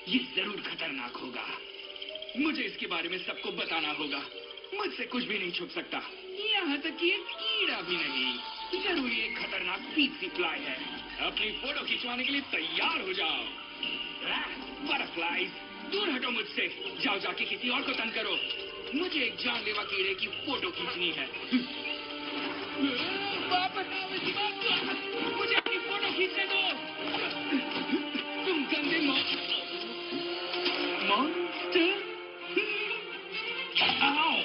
ये जरूर खतरनाक होगा। मुझे इसके बारे में सबको बताना होगा। मुझसे कुछ भी नहीं छुप सकता, यहाँ तक कि एक कीड़ा भी नहीं। जरूर ये एक खतरनाक बीट सी फ्लाई है। अपनी फोटो खिंचवाने के लिए तैयार हो जाओ। बटरफ्लाईज, दूर हटो मुझसे। जाओ जाके किसी और को तंग करो। मुझे एक जानलेवा कीड़े की फोटो खींचनी है। वापस आओ इसी बात को। मुझे अपनी फोटो खींचने दो। तुम गंदे मॉन्स्टर। आओ।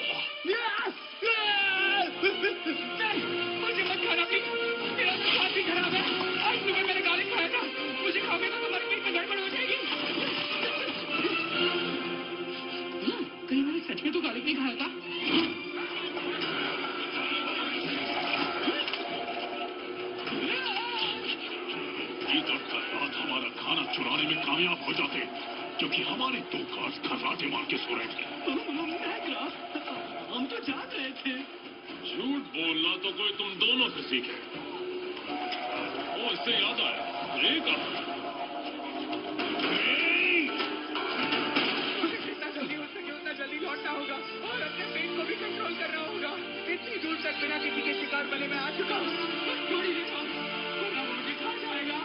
नहीं, मुझे मत खाना प्लीज। मेरा तो स्वाद भी खराब है। आज सुबह मैंने गार्लिक खाया था। मुझे खाओगे तो तुम्हारे पेट में गड़बड़ हो जाएगी। कहीं मैंने सच में तो गार्लिक नहीं खाया था। हमारा खाना चुराने में कामयाब हो जाते, क्योंकि हमारे 2 गार्ड्स खर्राटे मार के सो रहे थे। हम तो जाग रहे थे। झूठ बोलना तो कोई तुम दोनों से सीखे। वो इससे याद आया, मुझे जितना जल्दी हो सके उतना जल्दी लौटना होगा और अपने पेट को भी कंट्रोल करना होगा। इतनी दूर तक बिना किसी के शिकार बने में आ चुका हूँ। थोड़ी देर बाद वरना वो मुझे खा जाएगा।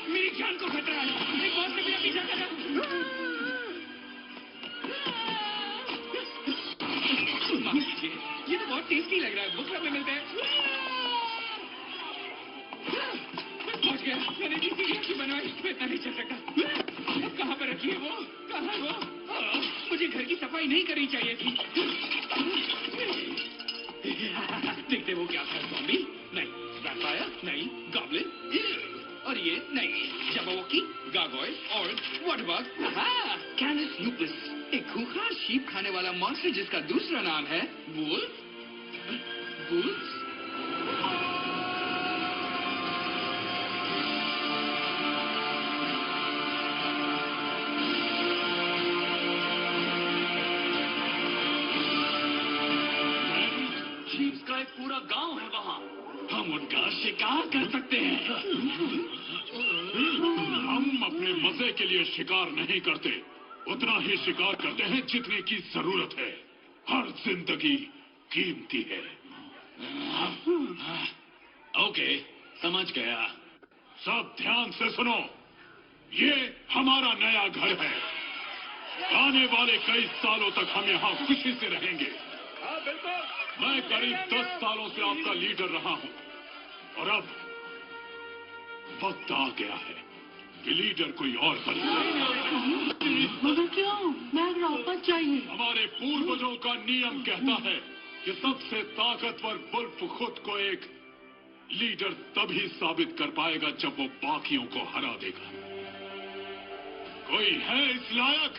मेरी जान को खतरा है। एक बार से मेरा पीछा कर रहा। माफ कीजिए, ये तो बहुत टेस्टी लग रहा है। बुक में मिलते हैं। पहुंच गया। मैंने किसी की बनवाई। मैं इतना नहीं चल सकता। अब कहाँ पर रखी है वो? कहाँ है वो? मुझे घर की सफाई नहीं करनी चाहिए थी। देखते वो क्या था? ज़ॉम्बी? नहीं। वैम्पायर? नहीं। गॉब्लिन? और ये नहीं। जबरवॉकी, गार्गोयल और वॉटरबग। कैनस लूपस, एक खूंखार शीप खाने वाला मॉन्स्टर जिसका दूसरा नाम है वुल्फ। वुल्फ? शीप्स का एक पूरा गांव है वहाँ। हम उनका शिकार कर सकते हैं। हम अपने मजे के लिए शिकार नहीं करते, उतना ही शिकार करते हैं जितने की जरूरत है। हर जिंदगी कीमती है। ओके, समझ गया। सब ध्यान से सुनो। ये हमारा नया घर है। आने वाले कई सालों तक हम यहाँ खुशी से रहेंगे। हाँ बिल्कुल। मैं करीब 10 सालों से आपका लीडर रहा हूँ और अब वक्त आ गया है कि लीडर कोई और बने। मगर क्यों? मैं वापस चाहिए। हमारे पूर्वजों का नियम कहता है कि सबसे ताकतवर वुल्फ खुद को एक लीडर तभी साबित कर पाएगा जब वो बाकियों को हरा देगा। कोई है इस लायक?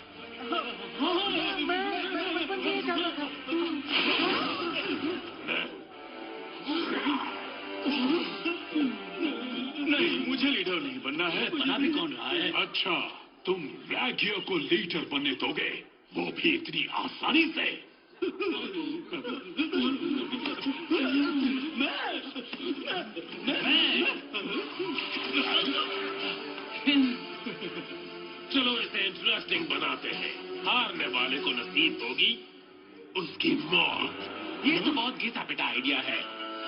नहीं, मुझे लीडर नहीं बनना है। बना भी कौन रहा है? अच्छा, तुम रैगियो को लीडर बनने दोगे, वो भी इतनी आसानी से? चलो इसे इंटरेस्टिंग बनाते हैं। हारने वाले को नसीब होगी उसकी मौत। ये तो बहुत घिसा पिटा आइडिया है।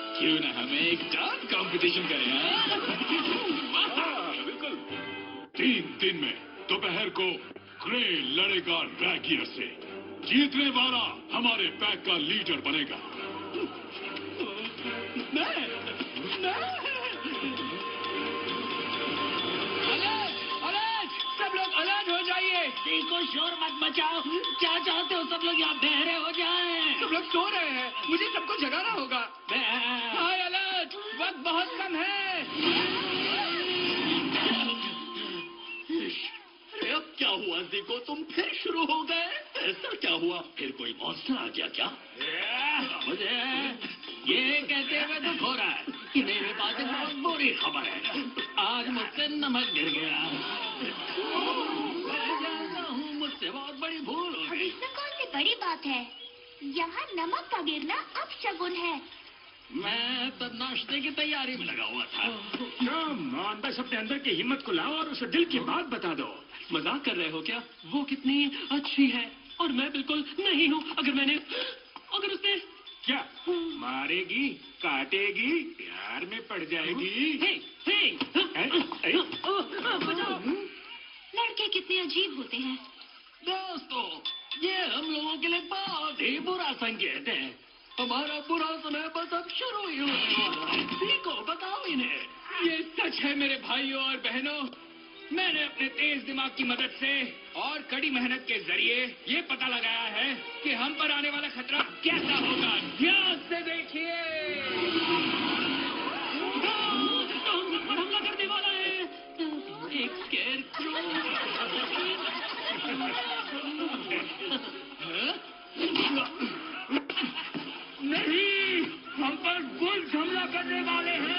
क्यों ना हमें एक डांस कंपटीशन करें? बिल्कुल। 3 दिन में दोपहर को ग्रे लड़ेगा रैगियर से। जीतने वाला हमारे पैक का लीडर बनेगा। अलर्ट! सब लोग अलर्ट हो जाइए। देखो, शोर मत मचाओ। क्या चाहते हो सब लोग यहाँ बहरे हो जाएं? सब लोग सो रहे हैं। मुझे सबको जगाना होगा। High alert! वक्त बहुत कम है। अरे अब क्या हुआ देखो, तुम फिर शुरू हो गए। ऐसा क्या हुआ? फिर कोई मॉन्स्टर आ गया क्या? मुझे ये कहते हुए दुख हो रहा है कि मेरे पास एक बहुत बुरी खबर है। आज मुझसे नमक गिर गया। मैं जानता हूँ मुझसे बहुत बड़ी भूल हो गई। इसमें कौन सी बड़ी बात है? यहाँ नमक का गिरना अब शगुन है। मैं तब नाश्ते की तैयारी में लगा हुआ था। कम बस अपने अंदर की हिम्मत को लाओ और उसे दिल की बात बता दो। मजाक कर रहे हो क्या? वो कितनी अच्छी है और मैं बिल्कुल नहीं हूँ। अगर उसने क्या मारेगी, काटेगी, प्यार में पड़ जाएगी? लड़के कितने अजीब होते हैं। दोस्तों, ये हम लोगों के लिए बहुत ही बुरा संकेत है। हमारा बुरा समय बस अब शुरू ही होने वाला है। सीखो, बताओ इन्हें। ये सच है मेरे भाइयों और बहनों। मैंने अपने तेज दिमाग की मदद से और कड़ी मेहनत के जरिए ये पता लगाया है कि हम पर आने वाला खतरा कैसा होगा। ध्यान से देखिए। हमला करने वाला है। एक स्केरक्रो। नहीं, हम पर बुल्स हमला करने वाले हैं।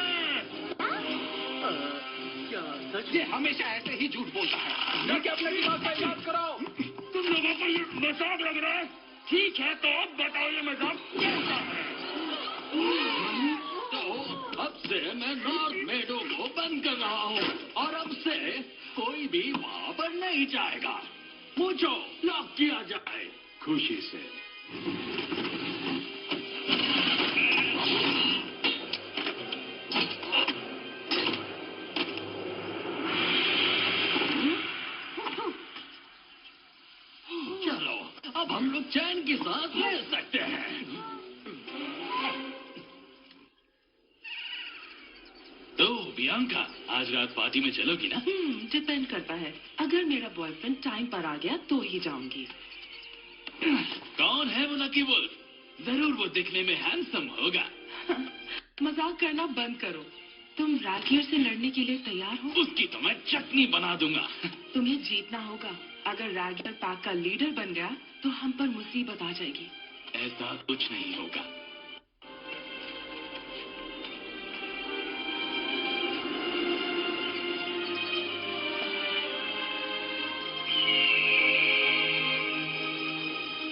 ये हमेशा ऐसे ही झूठ बोलता है। जाके अपने दिमाग का इलाज कराओ। तुम लोगों को ये मजाक लग रहा है? ठीक है, तो अब बताओ ये मजाक कैसा है? तो अब से मैं नॉर्थ मेडो को बंद कर रहा हूँ और अब से कोई भी वहाँ पर नहीं जाएगा। मुझे लॉक किया जाए। खुशी से। चलो, अब हम लोग चैन की सांस ले सकते हैं। तो बियांका, आज रात पार्टी में चलोगी ना? डिपेंड करता है। अगर मेरा बॉयफ्रेंड टाइम पर आ गया तो ही जाऊंगी। कौन है वो लकी वुल्फ? जरूर वो दिखने में हैंडसम होगा। मजाक करना बंद करो। तुम रागियर से लड़ने के लिए तैयार हो? उसकी तो मैं चटनी बना दूंगा। तुम्हें जीतना होगा। अगर रागियर पैक का लीडर बन गया तो हम पर मुसीबत आ जाएगी। ऐसा कुछ नहीं होगा।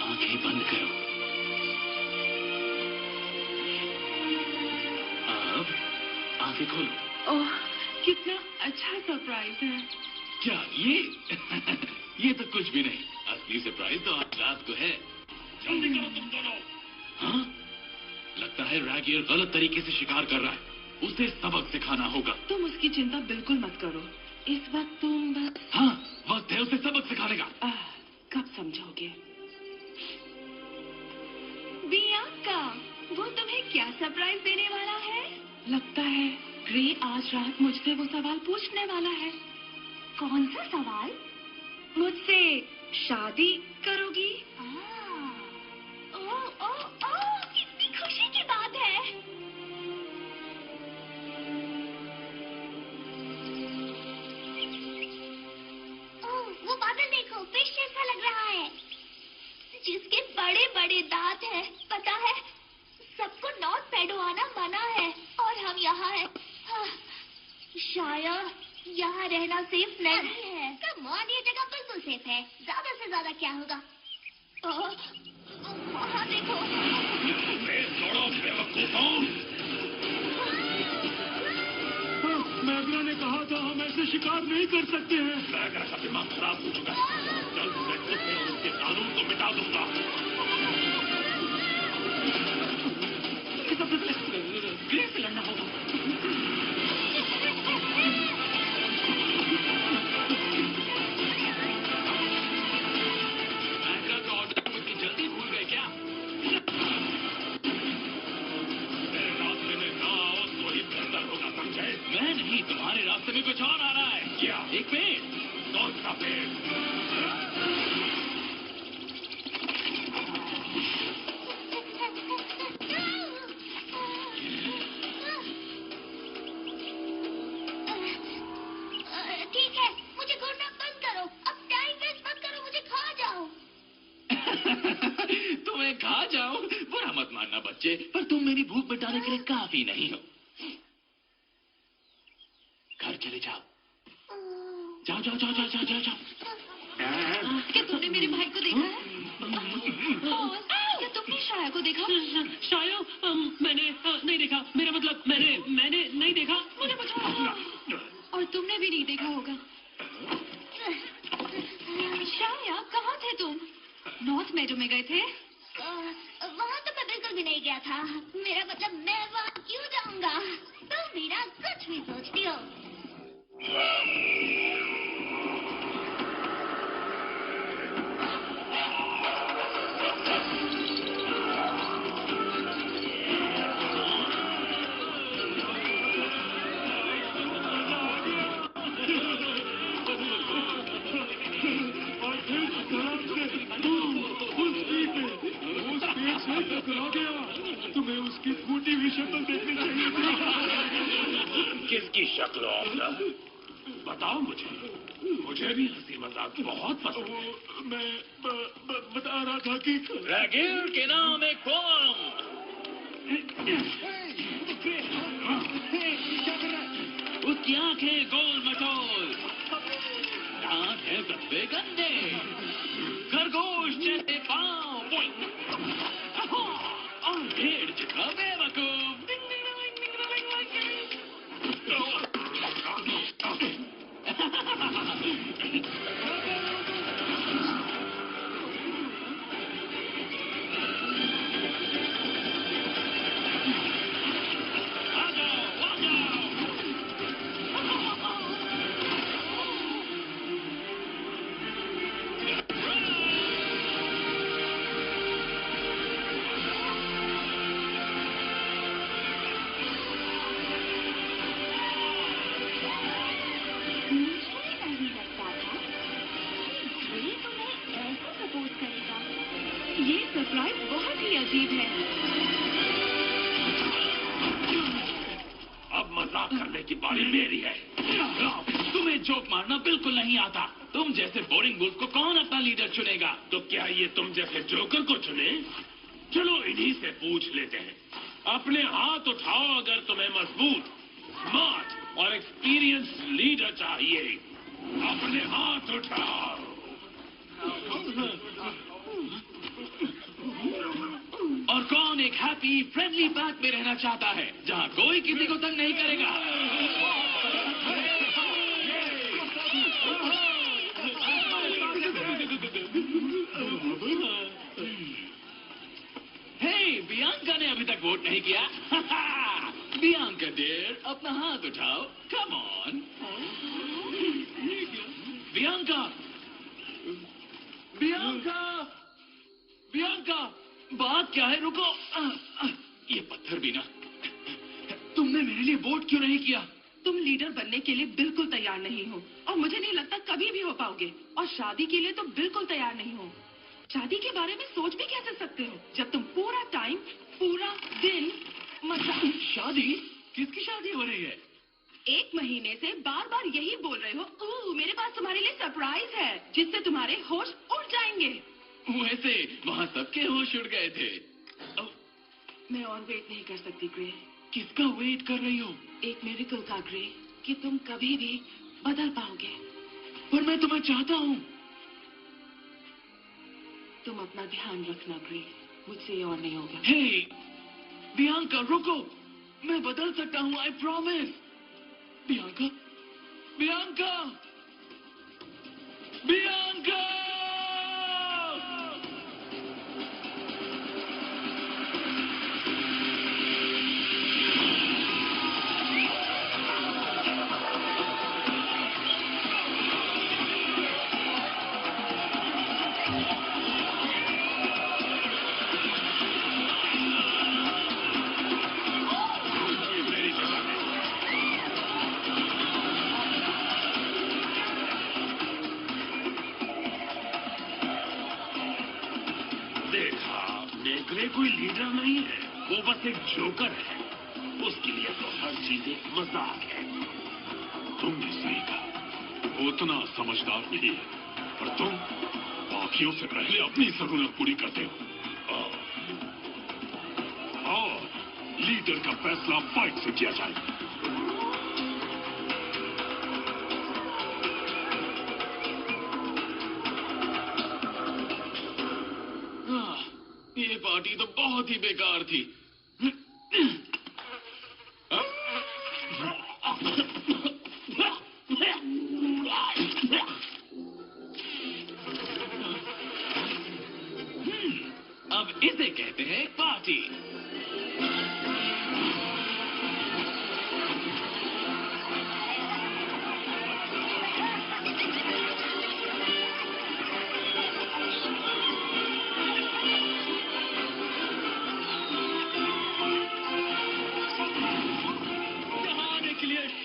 आंखें बंद करो। अब आंखें खोलो। ओह, कितना अच्छा सरप्राइज है। क्या ये? ये तो कुछ भी नहीं। असली सरप्राइज तो आज रात को है। जल्दी करो तुम दोनों। हाँ? लगता है रागियर गलत तरीके से शिकार कर रहा है। उसे सबक सिखाना होगा। तुम उसकी चिंता बिल्कुल मत करो। इस वक्त तुम बस हाँ, वक्त है उसे सबक सिखाने का। कब समझोगे? बियांका, वो तुम्हें क्या सरप्राइज देने वाला है? लगता है ग्रे आज रात मुझसे वो सवाल पूछने वाला है। कौन सा सवाल? मुझसे शादी करोगी? ओह, कितनी खुशी की बात है। ओह, वो बादल देखो, फिश जैसा लग रहा है, जिसके बड़े बड़े दांत हैं। पता है, सबको नॉर्थ मेडो आना मना है और हम यहाँ हैं। शायद यहाँ रहना सेफ नहीं है। कम ऑन, ये जगह बिल्कुल सेफ है। ज्यादा से ज्यादा क्या होगा? वहाँ देखो। मैगरा ने कहा था हम ऐसे शिकार नहीं कर सकते हैं। मैगरा का दिमाग खराब हो चुका है। जल्द मैं उसे और उसके कानून को मिटा दूंगा। ग्रे से लड़ना होगा। मैगरा का ऑर्डर मुझे जल्दी भूल गए क्या? मेरे रास्ते में ना आओ तो ही बेहतर होगा, समझे? मैं नहीं, तुम्हारे रास्ते में कुछ और आ रहा है। क्या? एक पेड़। कौन सा पेड़? ठीक है, मुझे घूरना बंद करो। अब टाइम वेस्ट मत करो, मुझे खा जाओ। तुम्हें खा जाओ? बुरा मत मानना बच्चे, पर तुम मेरी भूख मिटाने के लिए काफी नहीं हो। घर चले जाओ। जाओ जाओ जाओ जाओ जाओ जाओ जाओ। क्या तुमने मेरे भाई को देखा है? क्या तुमने शाया को देखा? शाया मैंने नहीं देखा। मेरा मतलब मैंने नहीं देखा। मुझे बचाओ। और तुमने भी नहीं देखा होगा। शाया कहाँ थे तुम? नॉर्थ मेडो में गए थे? वहाँ तो मैं बिल्कुल भी नहीं गया था। मेरा मतलब मैं वहाँ क्यों जाऊँगा? तुम बिना कुछ भी सोचती हो। तुम्हें उसकी फूटी हुई शक्ल देखनी चाहिए थी। किसकी शक्ल होगा? बताओ मुझे भी हंसी मजाक बहुत पसंद है। मैं बता रहा था कि रैगिर के नाम एक बम। उसकी आंखें गोल मटोल, दांत है सबसे गंदे, खरगोश जैसे पांव और भेड़ जितना बेवकूफ। ये सरप्राइज बहुत ही अजीब है। अब मजाक करने की बारी मेरी है। तुम्हें जोक मारना बिल्कुल नहीं आता। तुम जैसे बोरिंग वुल्फ को कौन अपना लीडर चुनेगा? तो क्या ये तुम जैसे जोकर को चुने? चलो इन्हीं से पूछ लेते हैं। अपने हाथ उठाओ अगर तुम्हें मजबूत, स्मार्ट और एक्सपीरियंस लीडर चाहिए। अपने हाथ उठाओ। और कौन एक हैप्पी फ्रेंडली पैक में रहना चाहता है जहां कोई किसी को तंग नहीं करेगा? हे, बियांका ने अभी तक वोट नहीं किया। बियांका डियर, अपना हाथ उठाओ। Come on Bianca. Bianca, Bianca, बात क्या है? रुको। ये पत्थर भी ना। तुमने मेरे लिए वोट क्यों नहीं किया? तुम लीडर बनने के लिए बिल्कुल तैयार नहीं हो और मुझे नहीं लगता कभी भी हो पाओगे। और शादी के लिए तो बिल्कुल तैयार नहीं हो। शादी के बारे में सोच भी कैसे सकते हो जब तुम पूरा टाइम, पूरा दिन मतलब शादी? किसकी शादी हो रही है? 1 महीने से बार बार यही बोल रहे हो। मेरे पास तुम्हारे लिए सरप्राइज है जिससे तुम्हारे होश उड़ जाएंगे। वैसे वहाँ सबके होश उड़ गए थे। मैं और वेट नहीं कर सकती ग्रे। किसका वेट कर रही हो? एक मिरेकल का ग्रे, कि तुम कभी भी बदल पाओगे। पर मैं तुम्हें चाहता हूँ। तुम अपना ध्यान रखना ग्रे, मुझसे ये और नहीं होगा। हे, बियांका रुको, मैं बदल सकता हूँ। I promise. Bianca, Bianca, Bianca. Grey कोई लीडर नहीं है, वो बस एक जोकर है। उसके लिए तो हर चीज एक मजाक है। तुमने सही कहा, वो उतना समझदार नहीं है, पर तुम बाकियों से पहले अपनी जरूरत पूरी करते हो। और लीडर का फैसला फाइट से किया जाए। ये पार्टी तो बहुत ही बेकार थी। अब इसे कहते हैं पार्टी।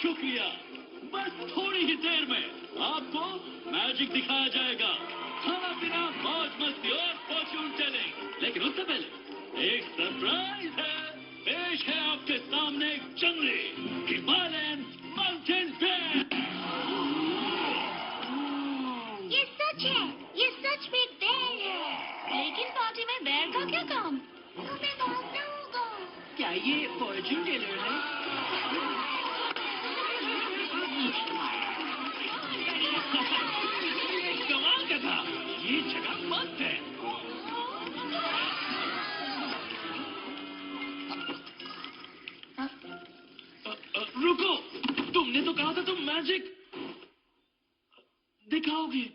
शुक्रिया। बस थोड़ी ही देर में आपको मैजिक दिखाया जाएगा। खाना पीना, मौज मस्ती और फॉर्च्यून टेलिंग। लेकिन उससे पहले एक सरप्राइज है। पेश है आपके सामने एक जंगली हिमालयन माउंटेन बेयर। ये सच है, ये सच में एक बेयर है। लेकिन पार्टी में बेयर का क्या काम? हमें भागना होगा। क्या ये फॉर्च्यून टेलर है? कमाल का था। ये जगह मस्त है। रुको, तुमने तो कहा था तुम मैजिक दिखाओगे।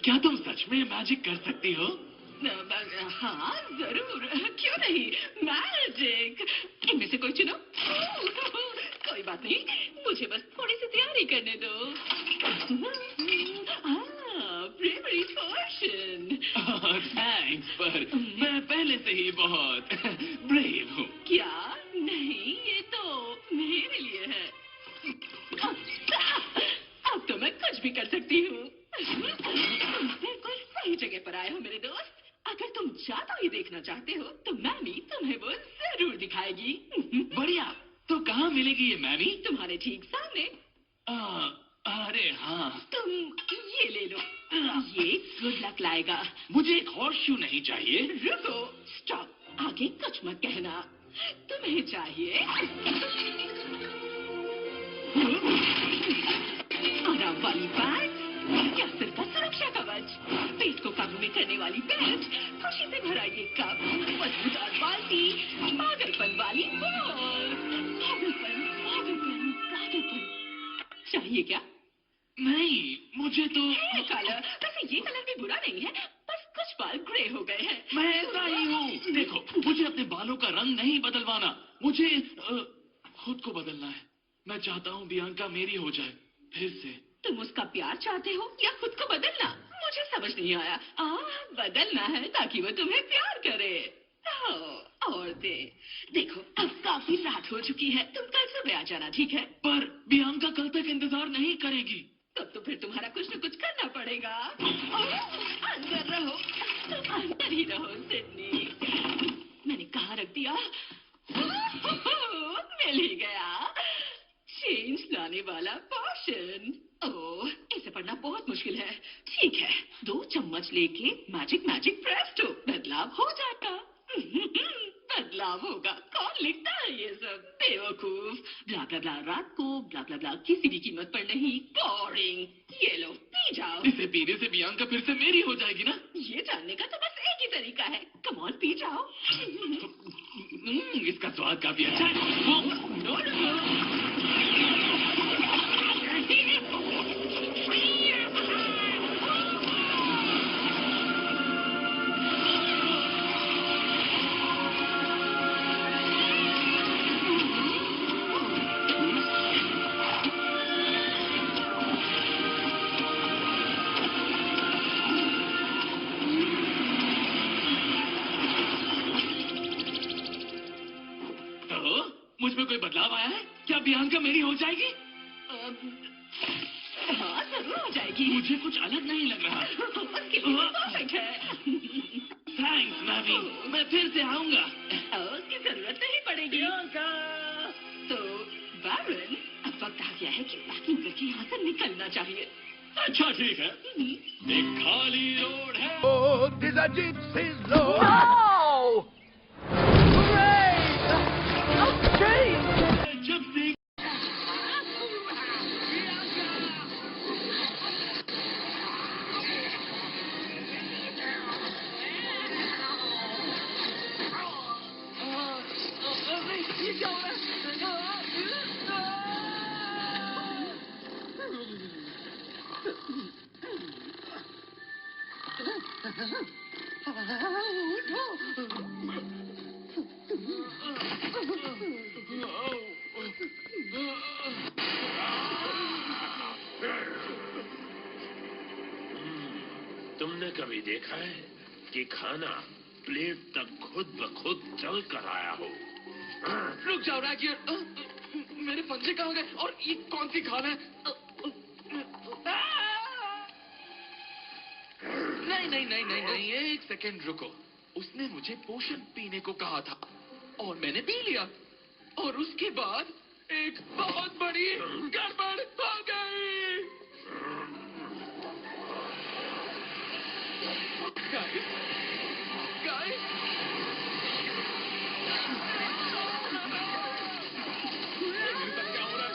क्या तुम सच में मैजिक कर सकती हो? हाँ जरूर, क्यों नहीं। मैजिक, इनमें से कोई चुनो। कोई बात नहीं, मुझे बस थोड़ी सी तैयारी करने दो। ब्रेवरी पोशन। थैंक्स, पर मैं पहले से ही बहुत ब्रेव हूँ। क्या? नहीं, ये तो मेरे लिए है। अब तो मैं कुछ भी कर सकती हूँ। बिल्कुल सही जगह पर आए हो मेरे दोस्त। अगर तुम जादू ही देखना चाहते हो तो मैमी तुम्हें वो जरूर दिखाएगी। बढ़िया, तो कहाँ मिलेगी ये मैमी? तुम्हारे ठीक सामने। अरे हाँ। तुम ये ले लो, ये गुड लक लाएगा। मुझे एक हॉर्स शू नहीं चाहिए। रुको, स्टॉप, आगे कुछ मत कहना। तुम्हें चाहिए आराम वाली बैग या सिर का सुरक्षा कवच, पेट को काबू में करने वाली बेल्ट, खुशी से भरा ये कप, मजबूत बाल्टी, पागलपन वाली बॉल। पागलपन चाहिए क्या? नहीं, मुझे तो कलर, वैसे ये कलर भी बुरा नहीं है, बस कुछ बाल ग्रे हो गए हैं। मैं ऐसा ही हूँ। देखो, मुझे अपने बालों का रंग नहीं बदलवाना, मुझे खुद को बदलना है। मैं चाहता हूँ बियांका मेरी हो जाए फिर से। तुम उसका प्यार चाहते हो या खुद को बदलना? मुझे समझ नहीं आया। बदलना है ताकि वो तुम्हें प्यार करे। औरतें, देखो अब काफी रात हो चुकी है, तुम कल सुबह आ जाना, ठीक है? पर बियांका कल तक इंतजार नहीं करेगी। तब तो फिर तुम्हारा कुछ न कुछ करना पड़ेगा। अंदर रहो, तुम अंदर ही रहो सिडनी। मैंने कहाँ रख दिया? मिल ही गया। चेंज लाने वाला पोशन। ओह, इसे पढ़ना बहुत मुश्किल है। ठीक है, 2 चम्मच लेके मैजिक मैजिक प्रेस्टो, बदलाव हो जाएगा। बदलाव होगा। कौन लिखता है ये सब? बेवकूफ। ब्ला ब्ला ब्ला रात को, ब्ला ब्ला ब्ला किसी भी कीमत पर नहीं। बोरिंग। ये लो, पी जाओ। इसे पीने से बियांका फिर से मेरी हो जाएगी ना? ये जानने का तो बस एक ही तरीका है। कम ऑन, पी जाओ। इसका स्वाद काफी अच्छा है। मुझमें कोई बदलाव आया है? क्या बियांका मेरी हो जाएगी? हाँ, जरूर हो जाएगी। मुझे कुछ अलग नहीं लग रहा। उसके लिए परफेक्ट है। थैंक्स मैमी, मैं फिर से आऊंगा। उसकी जरूरत नहीं पड़ेगी। तो बैरन, अब वक्त आ गया है कि पैकिंग करके यहाँ से निकलना चाहिए। अच्छा ठीक है, एक खाली रोड है। Oh, these are gypsies, Lord. No! Hooray! Okay! Gypsy तुमने कभी देखा है कि खाना प्लेट तक खुद ब खुद चल कर आया हो? रुक जाओ रैगियर, मेरे पंजे कहाँ गए? और ये कौन सी खाना है? नहीं नहीं नहीं नहीं नहीं, एक सेकेंड रुको। उसने मुझे पोशन पीने को कहा था और मैंने पी लिया, और उसके बाद एक बहुत बड़ी गड़बड़ हो गई। गाइस, गाइस, मेरे साथ क्या हो रहा है?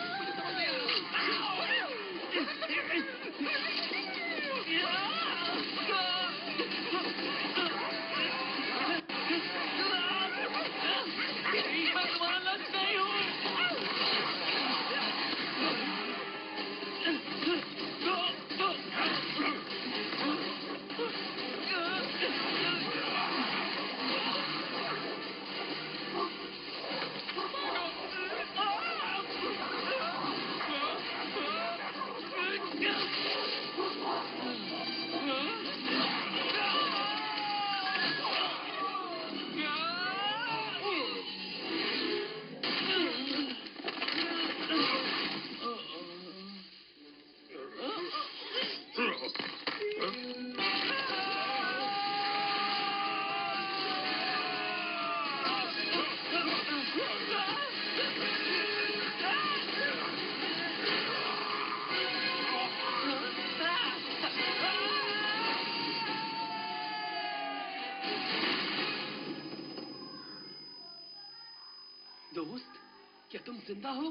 दोस्त, क्या तुम जिंदा हो?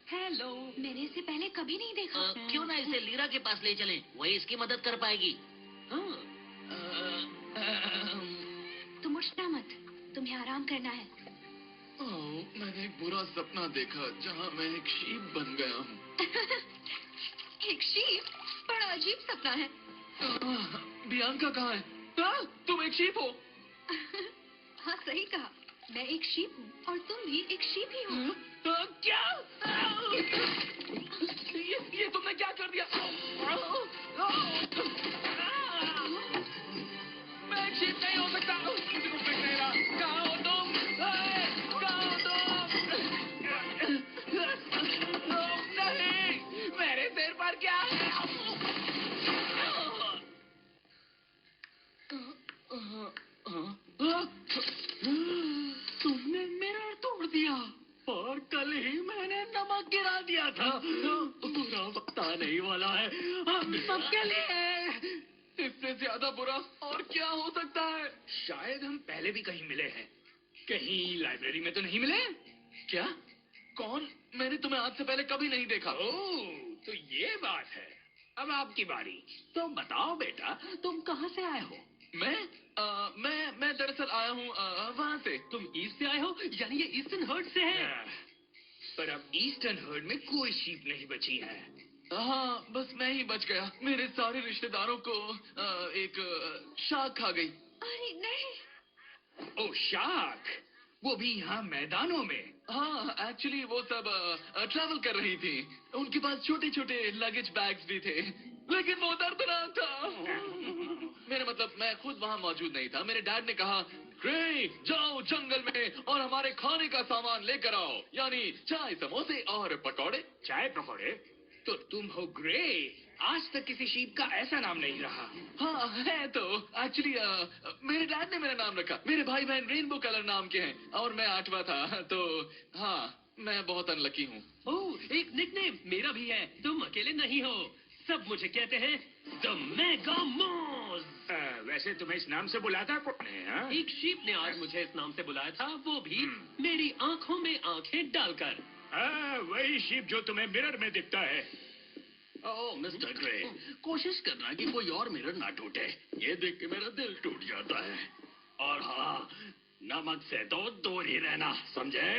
हेलो। मैंने इसे पहले कभी नहीं देखा। क्यों ना इसे लीरा के पास ले चलें? वही इसकी मदद कर पाएगी। हाँ, तुम उठना मत, तुम्हें आराम करना है। मैंने एक बुरा सपना देखा जहाँ मैं एक शीप बन गया हूँ। एक शीप? बड़ा अजीब सपना है। बियांका कहाँ है? हाँ, तुम एक शीप हो? हाँ, सही कहा। मैं एक शीप हूँ और तुम भी एक शीप ही हो। क्या? ये तुमने क्या कर दिया? मैं एक शीप नहीं हो सकता। मुझे कुछ दिख नहीं रहा। कहाँ हो तुम? कहाँ हो तुम? नहीं, मेरे सिर पर क्या है? तुमने मिरर तोड़ दिया और कल ही मैंने नमक गिरा दिया था। बुरा वक्त आने वाला है हम सबके लिए। इससे ज्यादा बुरा और क्या हो सकता है? शायद हम पहले भी कहीं मिले हैं। कहीं लाइब्रेरी में तो नहीं मिले? क्या? कौन? मैंने तुम्हें आज से पहले कभी नहीं देखा। ओह, तो ये बात है। अब आपकी बारी। तो बताओ बेटा, तुम कहाँ से आए हो? मैं दरअसल आया हूँ वहाँ से। तुम ईस्ट से आए हो, यानी ये ईस्टर्न हर्ड से है। पर अब ईस्टर्न हर्ड में कोई शीप नहीं बची है। हाँ, बस मैं ही बच गया। मेरे सारे रिश्तेदारों को एक शार्क खा गई। अरे नहीं। ओह, शार्क, वो भी यहाँ मैदानों में। हाँ, एक्चुअली वो सब ट्रैवल कर रही थी। उनके पास छोटे छोटे लगेज बैग्स भी थे, लेकिन वो दर्दनाक था। मेरा मतलब, मैं खुद वहाँ मौजूद नहीं था। मेरे डैड ने कहा, ग्रे, जाओ जंगल में और हमारे खाने का सामान लेकर आओ, यानी चाय, समोसे और पकौड़े। चाय पकौड़े? तो तुम हो ग्रे। आज तक किसी शीप का ऐसा नाम नहीं रहा। हाँ है तो। एक्चुअली मेरे डैड ने मेरा नाम रखा। मेरे भाई बहन रेनबो कलर नाम के हैं और मैं 8वां था। तो हाँ, मैं बहुत अनलकी हूँ। ओह, एक निकनेम मेरा भी है। तुम अकेले नहीं हो, सब मुझे कहते हैं द मेगामोज। वैसे तुम्हें इस नाम से बुलाता कौन है? हाँ? एक शीप ने आज मुझे इस नाम से बुलाया था, वो भी मेरी आंखों में आंखें डालकर। वही शीप जो तुम्हें मिरर में दिखता है। ओह मिस्टर ग्रे, कोशिश करना कि कोई और मिरर ना टूटे। ये देख के मेरा दिल टूट जाता है। और हाँ, नमक से तो दूर ही रहना, समझे?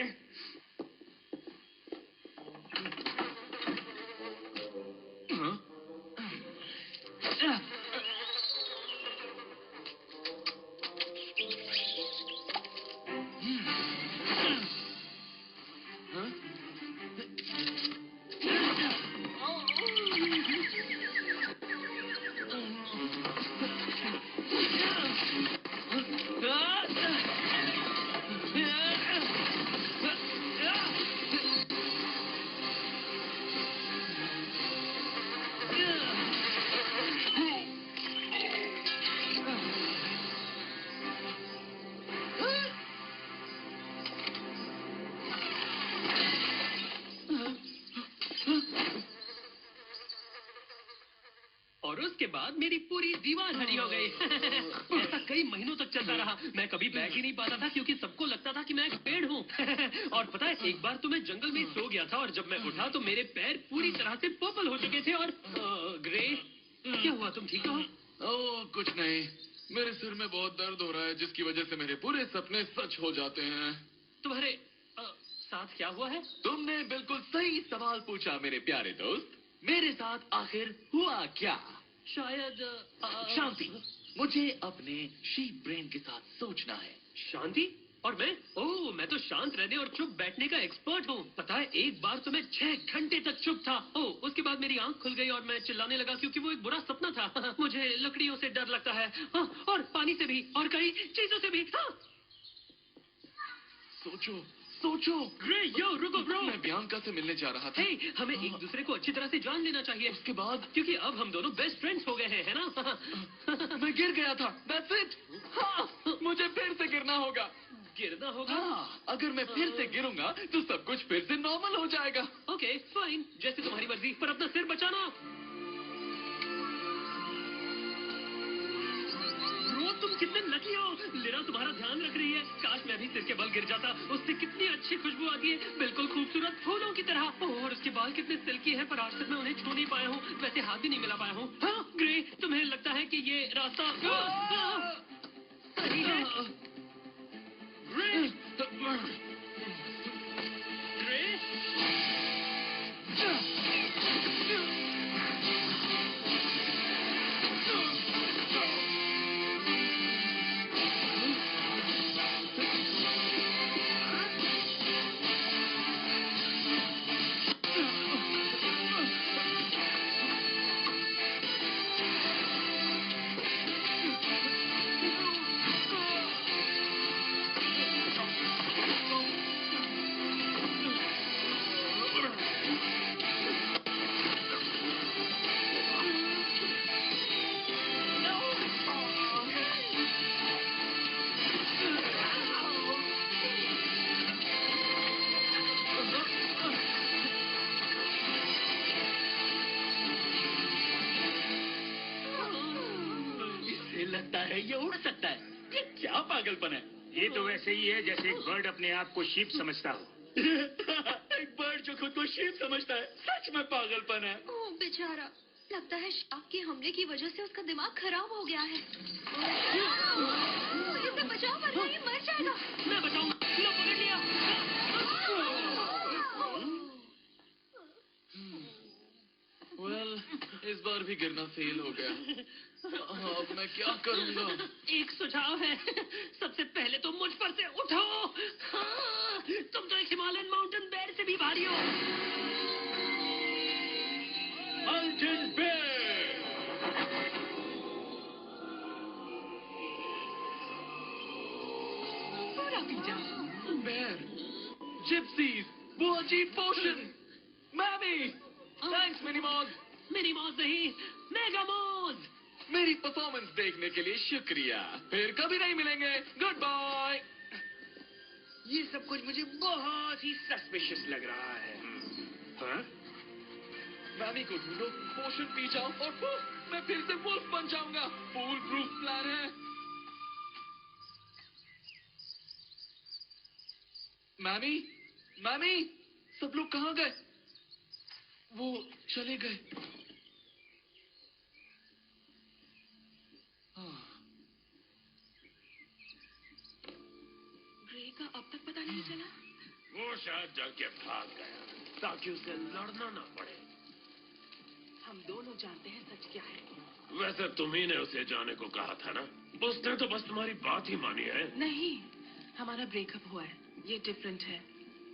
बाद मेरी पूरी दीवार हरी हो गई। ऐसा कई महीनों तक चलता रहा। मैं कभी बैठ ही नहीं पाता था क्योंकि सबको लगता था कि मैं एक पेड़ हूँ। और पता है, एक बार तो मैं जंगल में सो गया था और जब मैं उठा तो मेरे पैर पूरी तरह से पर्पल हो चुके थे। और ग्रे, क्या हुआ, तुम ठीक हो? ओह, कुछ नहीं। मेरे सिर में बहुत दर्द हो रहा है जिसकी वजह से मेरे पूरे सपने सच हो जाते हैं। तुम्हारे साथ क्या हुआ है? तुमने बिल्कुल सही सवाल पूछा मेरे प्यारे दोस्त। मेरे साथ आखिर हुआ क्या? शायद शांति। मुझे अपने शीप ब्रेन के साथ सोचना है। शांति? और मैं तो शांत रहने और चुप बैठने का एक्सपर्ट हूँ। पता है, एक बार तो मैं 6 घंटे तक चुप था। उसके बाद मेरी आंख खुल गई और मैं चिल्लाने लगा क्योंकि वो एक बुरा सपना था। मुझे लकड़ियों से डर लगता है, और पानी से भी, और कई चीजों से भी। सोचो सोचो। रुको ब्रो। मैं बियांका से मिलने जा रहा था। हमें एक दूसरे को अच्छी तरह से जान लेना चाहिए। उसके बाद? क्योंकि अब हम दोनों बेस्ट फ्रेंड्स हो गए हैं, है ना? मैं गिर गया था। That's it। हाँ, मुझे फिर से गिरना होगा। गिरना होगा? हाँ, अगर मैं फिर से गिरूंगा तो सब कुछ फिर से नॉर्मल हो जाएगा। ओके फाइन, जैसे तुम्हारी मर्जी, पर अपना सिर बचाना। ब्रो, तुम कितने लकी हो। लिरा तुम्हारा ध्यान रख रही है। काश मैं भी सिर के बल गिर जाता। उससे कितनी अच्छी खुशबू आती है, बिल्कुल खूबसूरत फूलों की तरह। और उसके बाल कितने सिल्की हैं, पर आज तक मैं उन्हें छू नहीं पाया हूँ। वैसे हाथ भी नहीं मिला पाया हूँ। ग्रे, तुम्हें लगता है कि ये रास्ता सही है? ग्रे, लगता है ये उड़ सकता है। ये क्या पागलपन है। ये तो वैसे ही है जैसे एक बर्ड अपने आप को शीप समझता हो। एक बर्ड जो खुद को शीप समझता है, सच में पागलपन है। ओह बेचारा, लगता है शार्क के हमले की वजह से उसका दिमाग खराब हो गया है। इसे बचाओ वरना ये मर जाएगा। मैं बचाऊंगा। लो, पकड़ लिया। इस बार भी गिरना फेल हो गया। अब मैं क्या करूंगा? एक सुझाव है। सबसे पहले तो मुझ पर से उठो। तुम तो एक हिमालयन माउंटेन बेयर से भी भारी हो। Mountain bear. पूरा पी जाओ। बेयर, जिप्सीज, वो अजीब पोशन। मैमी, थैंक्स मिनीमॉज। मिनीमॉज नहीं, मेगामॉज। मेरी परफॉर्मेंस देखने के लिए शुक्रिया। फिर कभी नहीं मिलेंगे। Good bye. ये सब कुछ मुझे बहुत ही सस्पिशियस लग रहा है। हाँ? मैमी को ढूंढो, पोशन पी जाओ और पुफ, मैं फिर से वुल्फ बन जाऊंगा। फूल प्रूफ प्लान है। मैमी, मैमी, सब लोग कहाँ गए? वो चले गए। ग्रे का अब तक पता नहीं चला। वो शायद डर के भाग गया ताकि उसे लड़ना ना पड़े। हम दोनों जानते हैं सच क्या है। वैसे तुम ही ने उसे जाने को कहा था ना। उसने तो बस तुम्हारी बात ही मानी है। नहीं, हमारा ब्रेकअप हुआ है। ये डिफरेंट है।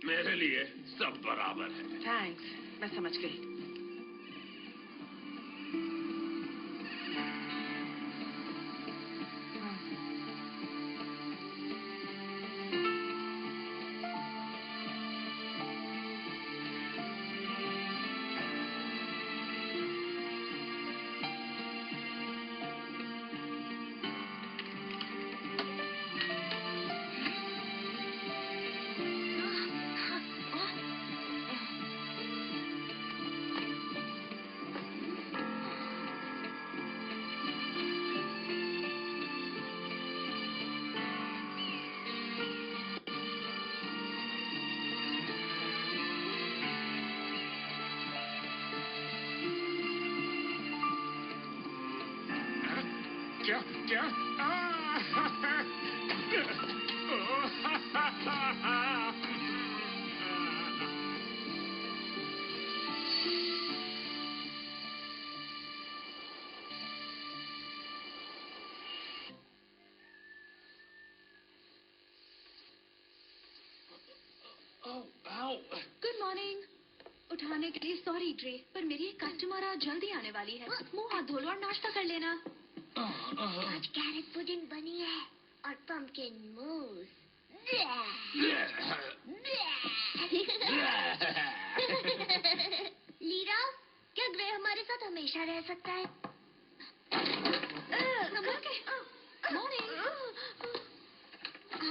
मेरे लिए सब बराबर है। थैंक्स, मैं समझ गई। Good morning. उठाने के लिए सॉरी ग्रे, पर मेरी एक कस्टमर आज जल्दी आने वाली है। मुंह हाथ धो लो और नाश्ता कर लेना। आज कैरेट पुडिंग बनी है और पंपकिन मूस। लीरा, क्या ग्रे हमारे साथ हमेशा रह सकता है? मॉर्निंग।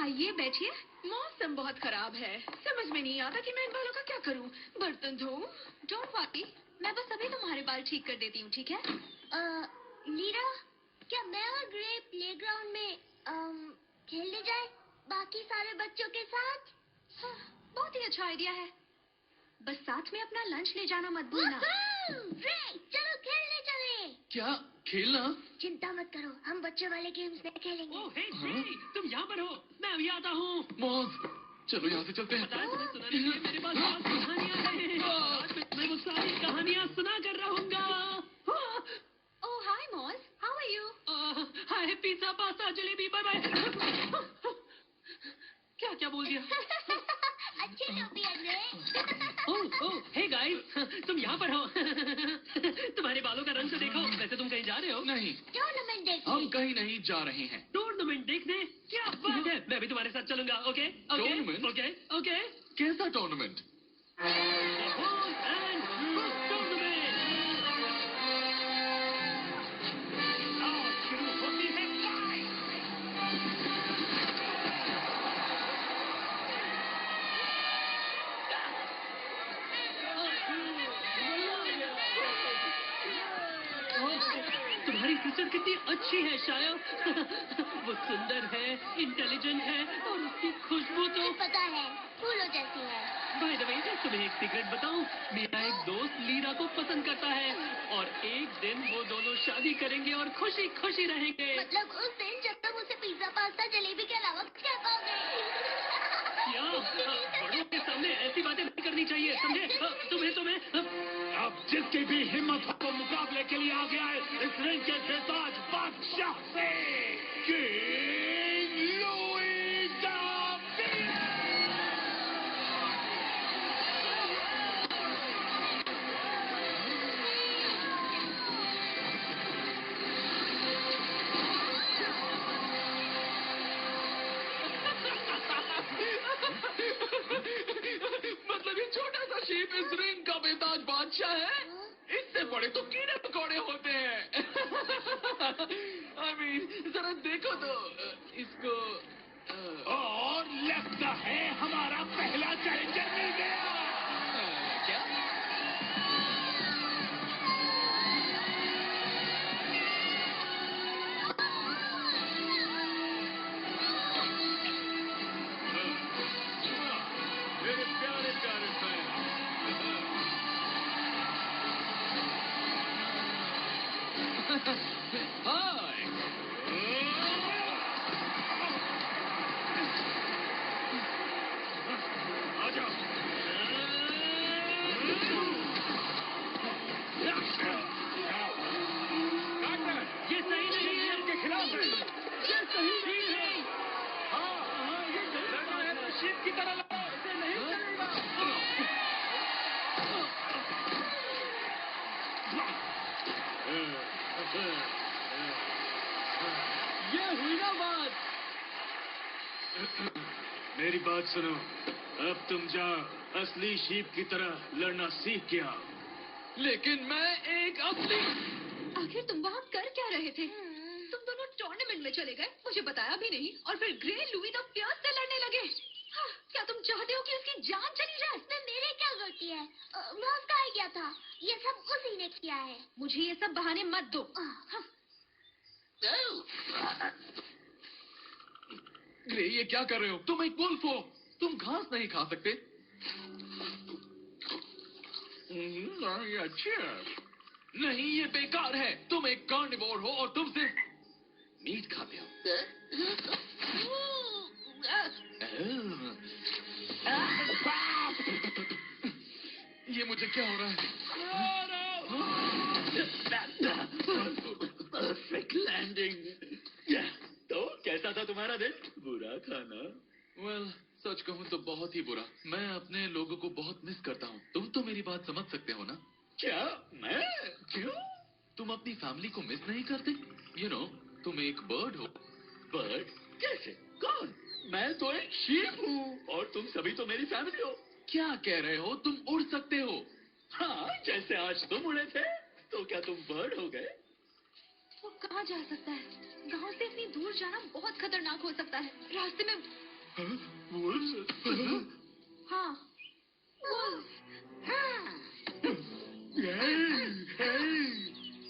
आइए बैठिए। मौसम बहुत खराब है, समझ में नहीं आता कि मैं इन बालों का क्या करूं। बर्तन धोऊं? डोंट वरी, मैं बस अभी तुम्हारे बाल ठीक कर देती हूँ, ठीक है? लीरा, क्या मैं और ग्रे प्लेग्राउंड में खेलने जाए बाकी सारे बच्चों के साथ? हाँ, बहुत ही अच्छा आइडिया है। बस साथ में अपना लंच ले जाना मत भूलना। ग्रे, चलो खेलने चले। क्या खेलना? चिंता मत करो, हम बच्चों वाले गेम्स नहीं खेलेंगे। ओह हे ग्रे, तुम यहाँ पर हो? मैं अभी आता हूँ। मौज, चलो यहाँ से चलते हैं। पता है तुम्हें सुनाने के लिए मेरे पास बहुत कहानियाँ हैं। आज मैं वो सारी कहानियाँ सुना कर रहूँगा। ओह हाय मॉज, how are you? Hi pizza pasta jalebi, bye bye. क्या क्या बोल दिया? अच्छी टोपी है ग्रे। ओह हे गाइस, तुम यहाँ पर हो? तुम्हारे बालों का रंग तो देखो। वैसे तुम कहीं जा रहे हो? नहीं, टूर्नामेंट देखने। हम कहीं नहीं जा रहे हैं। टूर्नामेंट देखने? क्या बात है, मैं भी तुम्हारे साथ चलूंगा। Okay tournament? Okay okay. कैसा टूर्नामेंट? तुम्हारी सिस्टर कितनी अच्छी है शायद। वो सुंदर है, इंटेलिजेंट है और उसकी खुशबू तो मुझे पता है, फूलों जैसी है। बाय द वे, तुम्हें एक सीक्रेट बताऊं? मेरा एक दोस्त लीरा को पसंद करता है और एक दिन वो दोनों शादी करेंगे और खुशी खुशी रहेंगे। मतलब उस दिन जब तुम उसे पिज्जा पास्ता जलेबी के अलावा कुछ कह पाओगे। क्या? बड़ों के सामने ऐसी बातें नहीं करनी चाहिए, समझे? तुम्हें अब जिसकी भी हिम्मत हो वो मुकाबले के लिए आ गया है इस रिंग के बेताज बादशाह से, किंग लुई द विलियर्स। मतलब ये छोटा सा शीप इस रिंग का बेताज बादशाह है? इससे बड़े तो कीड़े मकोड़े होते हैं। I mean, जरा देखो तो इसको। और लगता है हमारा पहला चैलेंजर मिल गया। क्या? मेरे प्यारे प्यारे फैन, हाय। आजा। कार्टर, ये सही नहीं है। के खिलाफ है। ये सही नहीं है। हाँ, ये लड़ना है तो शीप की तरह लड़ो, इसे नहीं चलेगा। ये हुई ना बात। मेरी बात सुनो, अब तुम जाओ असली शीप की तरह लड़ना सीख के आओ। लेकिन मैं एक असली। आखिर तुम वहाँ कर क्या रहे थे? तुम दोनों टूर्नामेंट में चले गए, मुझे बताया भी नहीं, और फिर ग्रे लुई द फियर्स से लड़ने लगे। हाँ, क्या तुम चाहते हो कि उसकी जान चली जाए? इसमें मेरी क्या गलती है? मौज का आइडिया था, ये सब उसी ने किया है। मुझे ये सब बहाने मत दो। हाँ। ग्रे, ये क्या कर रहे हो? तुम एक वुल्फ हो, तुम घास नहीं खा सकते। ये अच्छी है। नहीं, ये बेकार है। तुम एक कार्निवोर हो और तुम सिर्फ मीट खाते हो। ये मुझे क्या हो रहा है? Perfect landing. तो कैसा था तुम्हारा दिन? बुरा था ना? Well, सच कहूँ तो बहुत ही बुरा। मैं अपने लोगों को बहुत मिस करता हूँ। तुम तो मेरी बात समझ सकते हो ना? क्या? मैं? क्यों? तुम अपनी फैमिली को मिस नहीं करते? तुम एक बर्ड हो। बर्ड? कैसे? कौन? मैं तो एक शीप हूँ और तुम सभी तो मेरी फैमिली हो। क्या कह रहे हो? तुम उड़ सकते हो। हाँ, जैसे आज तुम उड़े थे। तो क्या तुम बर्ड हो गए? वो कहाँ जा सकता है? गांव से इतनी दूर जाना बहुत खतरनाक हो सकता है। रास्ते में हाँ,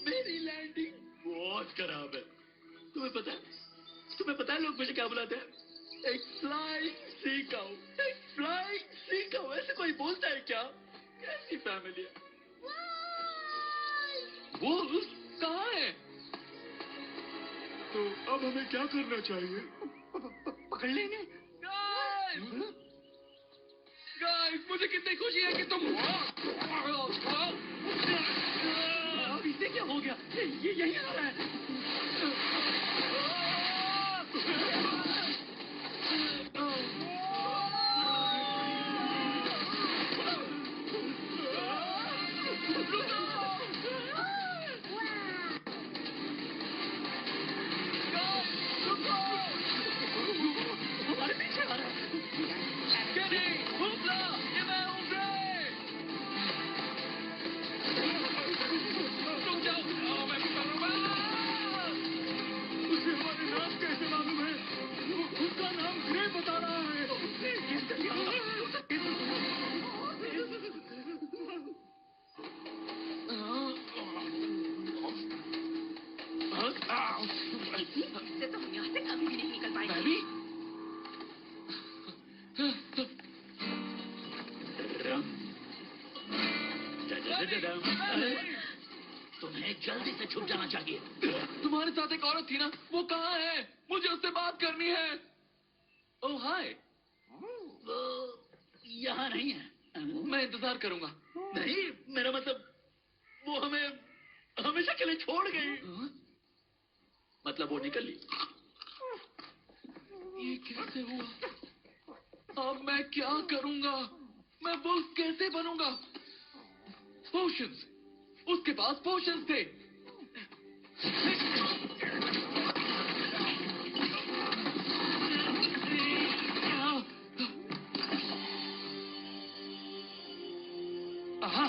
मेरी लैंडिंग बहुत खराब है। तुम्हें पता है लोग मुझे क्या बुलाते हैं? एक फ्लाइंग सी काऊ। एक फ्लाइंग सी काऊ। ऐसे कोई बोलता है क्या? कैसी फैमिली है? वुल्फ कहाँ है? तो अब हमें क्या करना चाहिए? पकड़ लेंगे। गाइस, मुझे कितनी खुशी है कि तुम इसे क्या हो गया? ये यही आ रहा है। हमारे पीछे आ रहा है। तुम जाओ। मैं भी करूँगा। उसे हमारे नाम कैसे मालूम है? वो खुद का नाम ग्रे बता रहा है। इससे तो हम यहाँ से कभी भी नहीं निकल पाएंगे। मैं भी? तुम्हें जल्दी से छुप जाना चाहिए। तुम्हारे साथ एक औरत थी ना? वो कहाँ है? मुझे उससे बात करनी है। ओह हाय। वो यहाँ नहीं है। मैं इंतजार करूंगा। नहीं, मेरा मतलब वो हमें हमेशा के लिए छोड़ गई। मतलब वो निकल ली। ये कैसे हुआ? अब मैं क्या करूंगा? मैं वुल्फ कैसे बनूंगा? पोशंस। उसके पास पोशंस थे। आहा।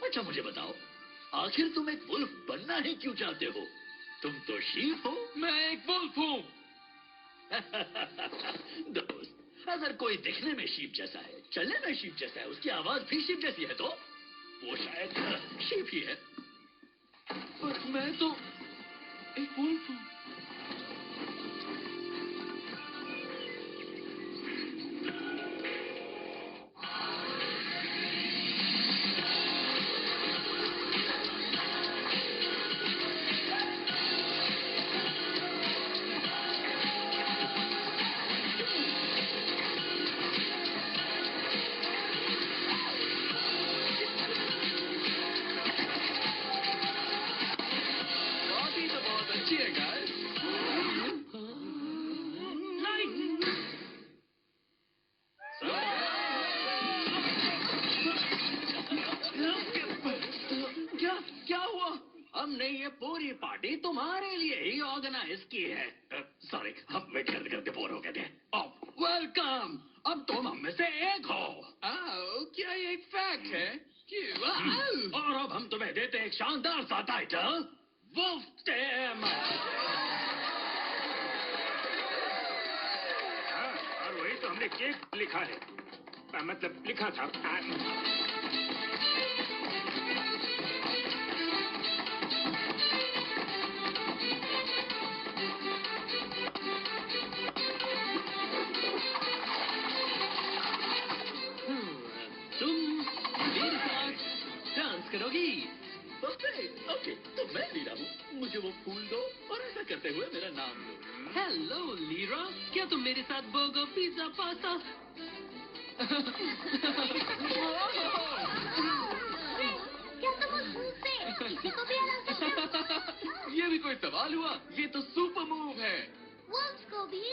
अच्छा मुझे बताओ, आखिर तुम एक वुल्फ बनना ही क्यों चाहते हो? तुम तो शीप हो। मैं एक वुल्फ हूँ। दोस्त, अगर कोई दिखने में शीप जैसा है, चलने में शीप जैसा है, उसकी आवाज भी शीप जैसी है, तो वो शायद शीप ही है। पर मैं तो एक वुल्फ हूँ। क्या हुआ? हमने ये पूरी पार्टी तुम्हारे लिए ही ऑर्गेनाइज की है। सॉरी, हम वेट करते करते बोर हो गए थे। वेलकम। अब तुम हम में से एक हो। क्या ये एक फैक्ट है? और अब हम तुम्हें देते हैं एक शानदार सा टाइटल, वुल्फ टेम। और वही तो हमने केक लिखा है, मतलब लिखा था। करते हुए मेरा नाम लो। हेलो लीरा, क्या तुम मेरे साथ बर्गर, पिज्जा, पास्ता? क्या तुम उस मूव से किसी को भी हरा सकते हो? ये भी कोई सवाल हुआ? ये तो सुपर मूव है। वुल्फ्स को भी?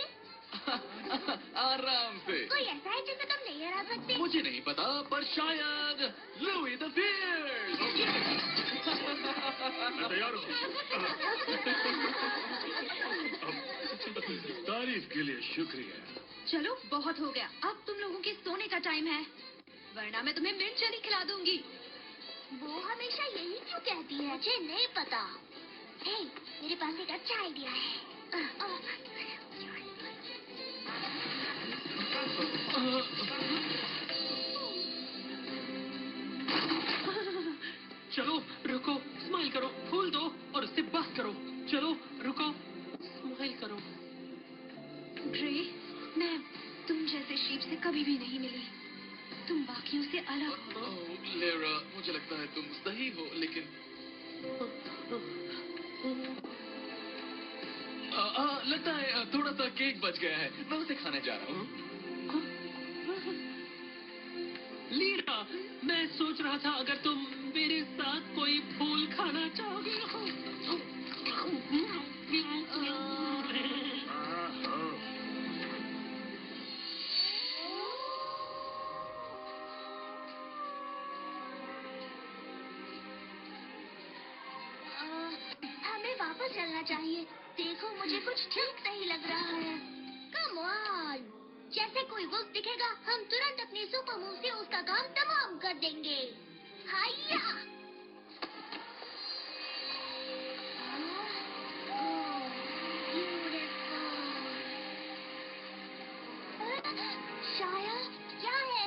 आराम से। कोई ऐसा है जिसे तुम नहीं हरा सकते? मुझे नहीं पता, पर शायद लुई द फियर्स। मैं तैयार हूँ। तारीफ के लिए शुक्रिया। चलो बहुत हो गया, अब तुम लोगों के सोने का टाइम है, वरना मैं तुम्हें मिर्च चरी खिला दूंगी। वो हमेशा यही क्यों कहती है? मुझे नहीं पता। हे, मेरे पास एक अच्छा आइडिया है। चलो रुको, स्माइल करो, फूल दो और उससे बात करो। चलो रुको, स्माइल करो। ग्रे, मैं तुम जैसे शीप से कभी भी नहीं मिली। तुम बाकियों से अलग हो। लेरा, मुझे लगता है तुम सही हो, लेकिन लगता है थोड़ा सा केक बच गया है। मैं उसे खाने जा रहा हूँ। लीरा, मैं सोच रहा था अगर तुम मेरे साथ कोई फूल खाना चाहोगे। हमें वापस चलना चाहिए। देखो, मुझे कुछ ठीक नहीं लग रहा है। कम ऑन, जैसे कोई वुल्फ दिखेगा, हम तुरंत अपने सुपर मूव से उसका काम तमाम कर देंगे। हाया! शायद क्या है?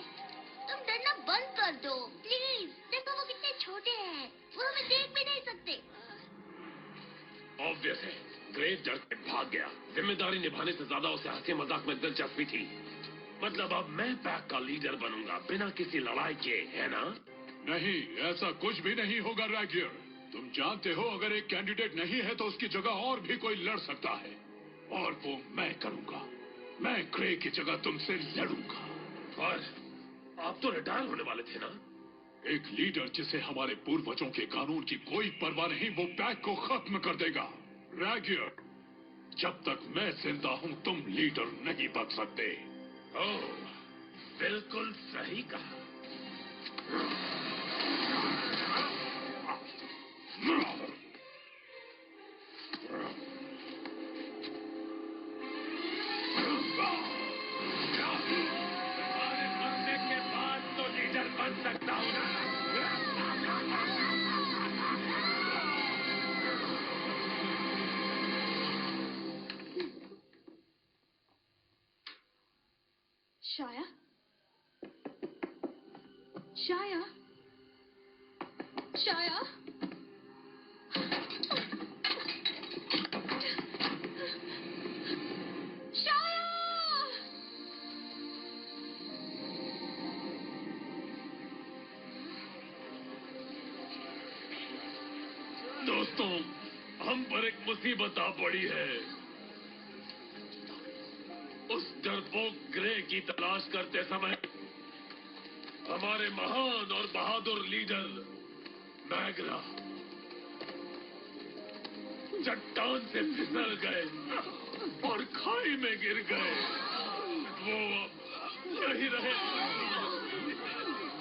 तुम डरना बंद कर दो, प्लीज। देखो वो कितने छोटे हैं, वो हमें देख भी नहीं सकते। ऑब्वियस है, ग्रेट डर के भाग गया। जिम्मेदारी निभाने से ज्यादा उसे हंसी मजाक में दिलचस्पी थी। मतलब अब मैं पैक का लीडर बनूंगा बिना किसी लड़ाई के, है ना? नहीं, ऐसा कुछ भी नहीं होगा रैगियर। तुम जानते हो, अगर एक कैंडिडेट नहीं है तो उसकी जगह और भी कोई लड़ सकता है, और वो मैं करूंगा। मैं ग्रे की जगह तुमसे लड़ूंगा। पर आप तो रिटायर होने वाले थे ना? एक लीडर जिसे हमारे पूर्वजों के कानून की कोई परवाह नहीं, वो पैक को खत्म कर देगा। रैगियर, जब तक मैं जिंदा हूं तुम लीडर नहीं बन सकते। ओह, बिल्कुल सही कहा। तुम्हारे मरने के बाद तो लीडर बन सकता हूं ना? शाया, शाया, शाया, शाया। दोस्तों, हम पर एक मुसीबत आ पड़ी है। उस डरपोक ग्रे की तलाश करते समय हमारे महान और बहादुर लीडर मैग्रा चट्टान से फिसल गए और खाई में गिर गए। वो यही रहे।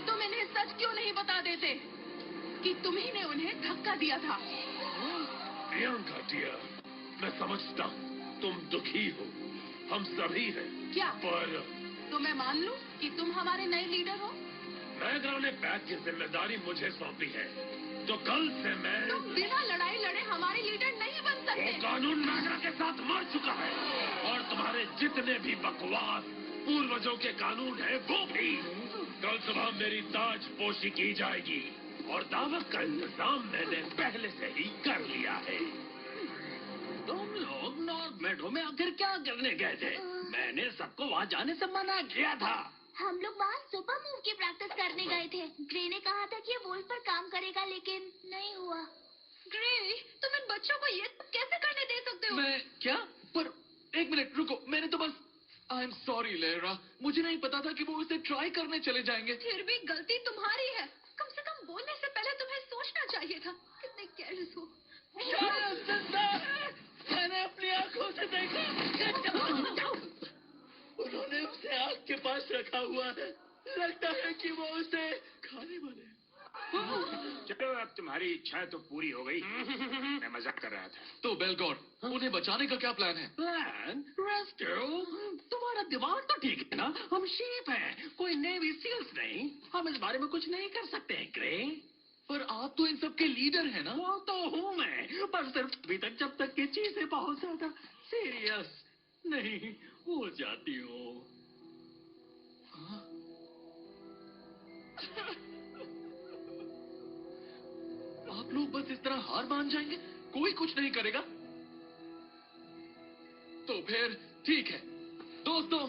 तुम इन्हें सच क्यों नहीं बता देते कि तुम ही ने उन्हें धक्का दिया था? प्रियंका डियर, मैं समझता हूँ तुम दुखी हो, हम सभी हैं। क्या? पर तो मैं मान लूं कि तुम हमारे नए लीडर हो? मैग्रा ने पैक की जिम्मेदारी मुझे सौंपी है, तो कल से मैं... तुम बिना लड़ाई लड़े हमारे लीडर नहीं बन सकते। वो कानून मैग्रा के साथ मर चुका है, और तुम्हारे जितने भी बकवास पूर्वजों के कानून है वो भी। कल सुबह मेरी ताजपोशी की जाएगी, और दावत का इंतजाम मैंने पहले से ही कर लिया है। तुम लोग नॉर्थ मेडो में आखिर क्या करने गए थे? मैंने सबको वहाँ जाने से मना किया था। हम लोग वहाँ सुपर मूव की प्रैक्टिस करने गए थे। ग्रे ने कहा था कि ये वुल्फ पर काम करेगा, लेकिन नहीं हुआ। ग्रे, तुम इन बच्चों को ये कैसे करने दे सकते हो? मैं क्या? पर एक मिनट रुको, मैंने तो बस आई एम सॉरी लेरा, मुझे नहीं पता था कि वो उसे ट्राई करने चले जाएंगे। फिर भी गलती तुम्हारी है। कम से कम बोलने से पहले तुम्हें सोचना चाहिए था। कितने केयरलेस हो। मैंने अपनी आंखों से देखा। उन्होंने उसे आग के पास रखा हुआ है। लगता है कि वो उसे खाने वाले हैं। चलो अब तुम्हारी इच्छा तो पूरी हो गई। मैं मजाक कर रहा था। तो बेलगॉर, उन्हें बचाने का क्या प्लान है? प्लान? रेस्क्यू? तुम्हारा दिमाग तो ठीक है ना? हम शीप हैं, कोई नेवी सील्स नहीं। हम इस बारे में कुछ नहीं कर सकते हैं ग्रे। पर आप तो इन सब के लीडर हैं ना? वो तो हूँ मैं, पर सिर्फ अभी तक जब तक ये चीजें बहुत ज्यादा सीरियस नहीं हो जाती हो। आप लोग बस इस तरह हार मान जाएंगे? कोई कुछ नहीं करेगा? तो फिर ठीक है दोस्तों,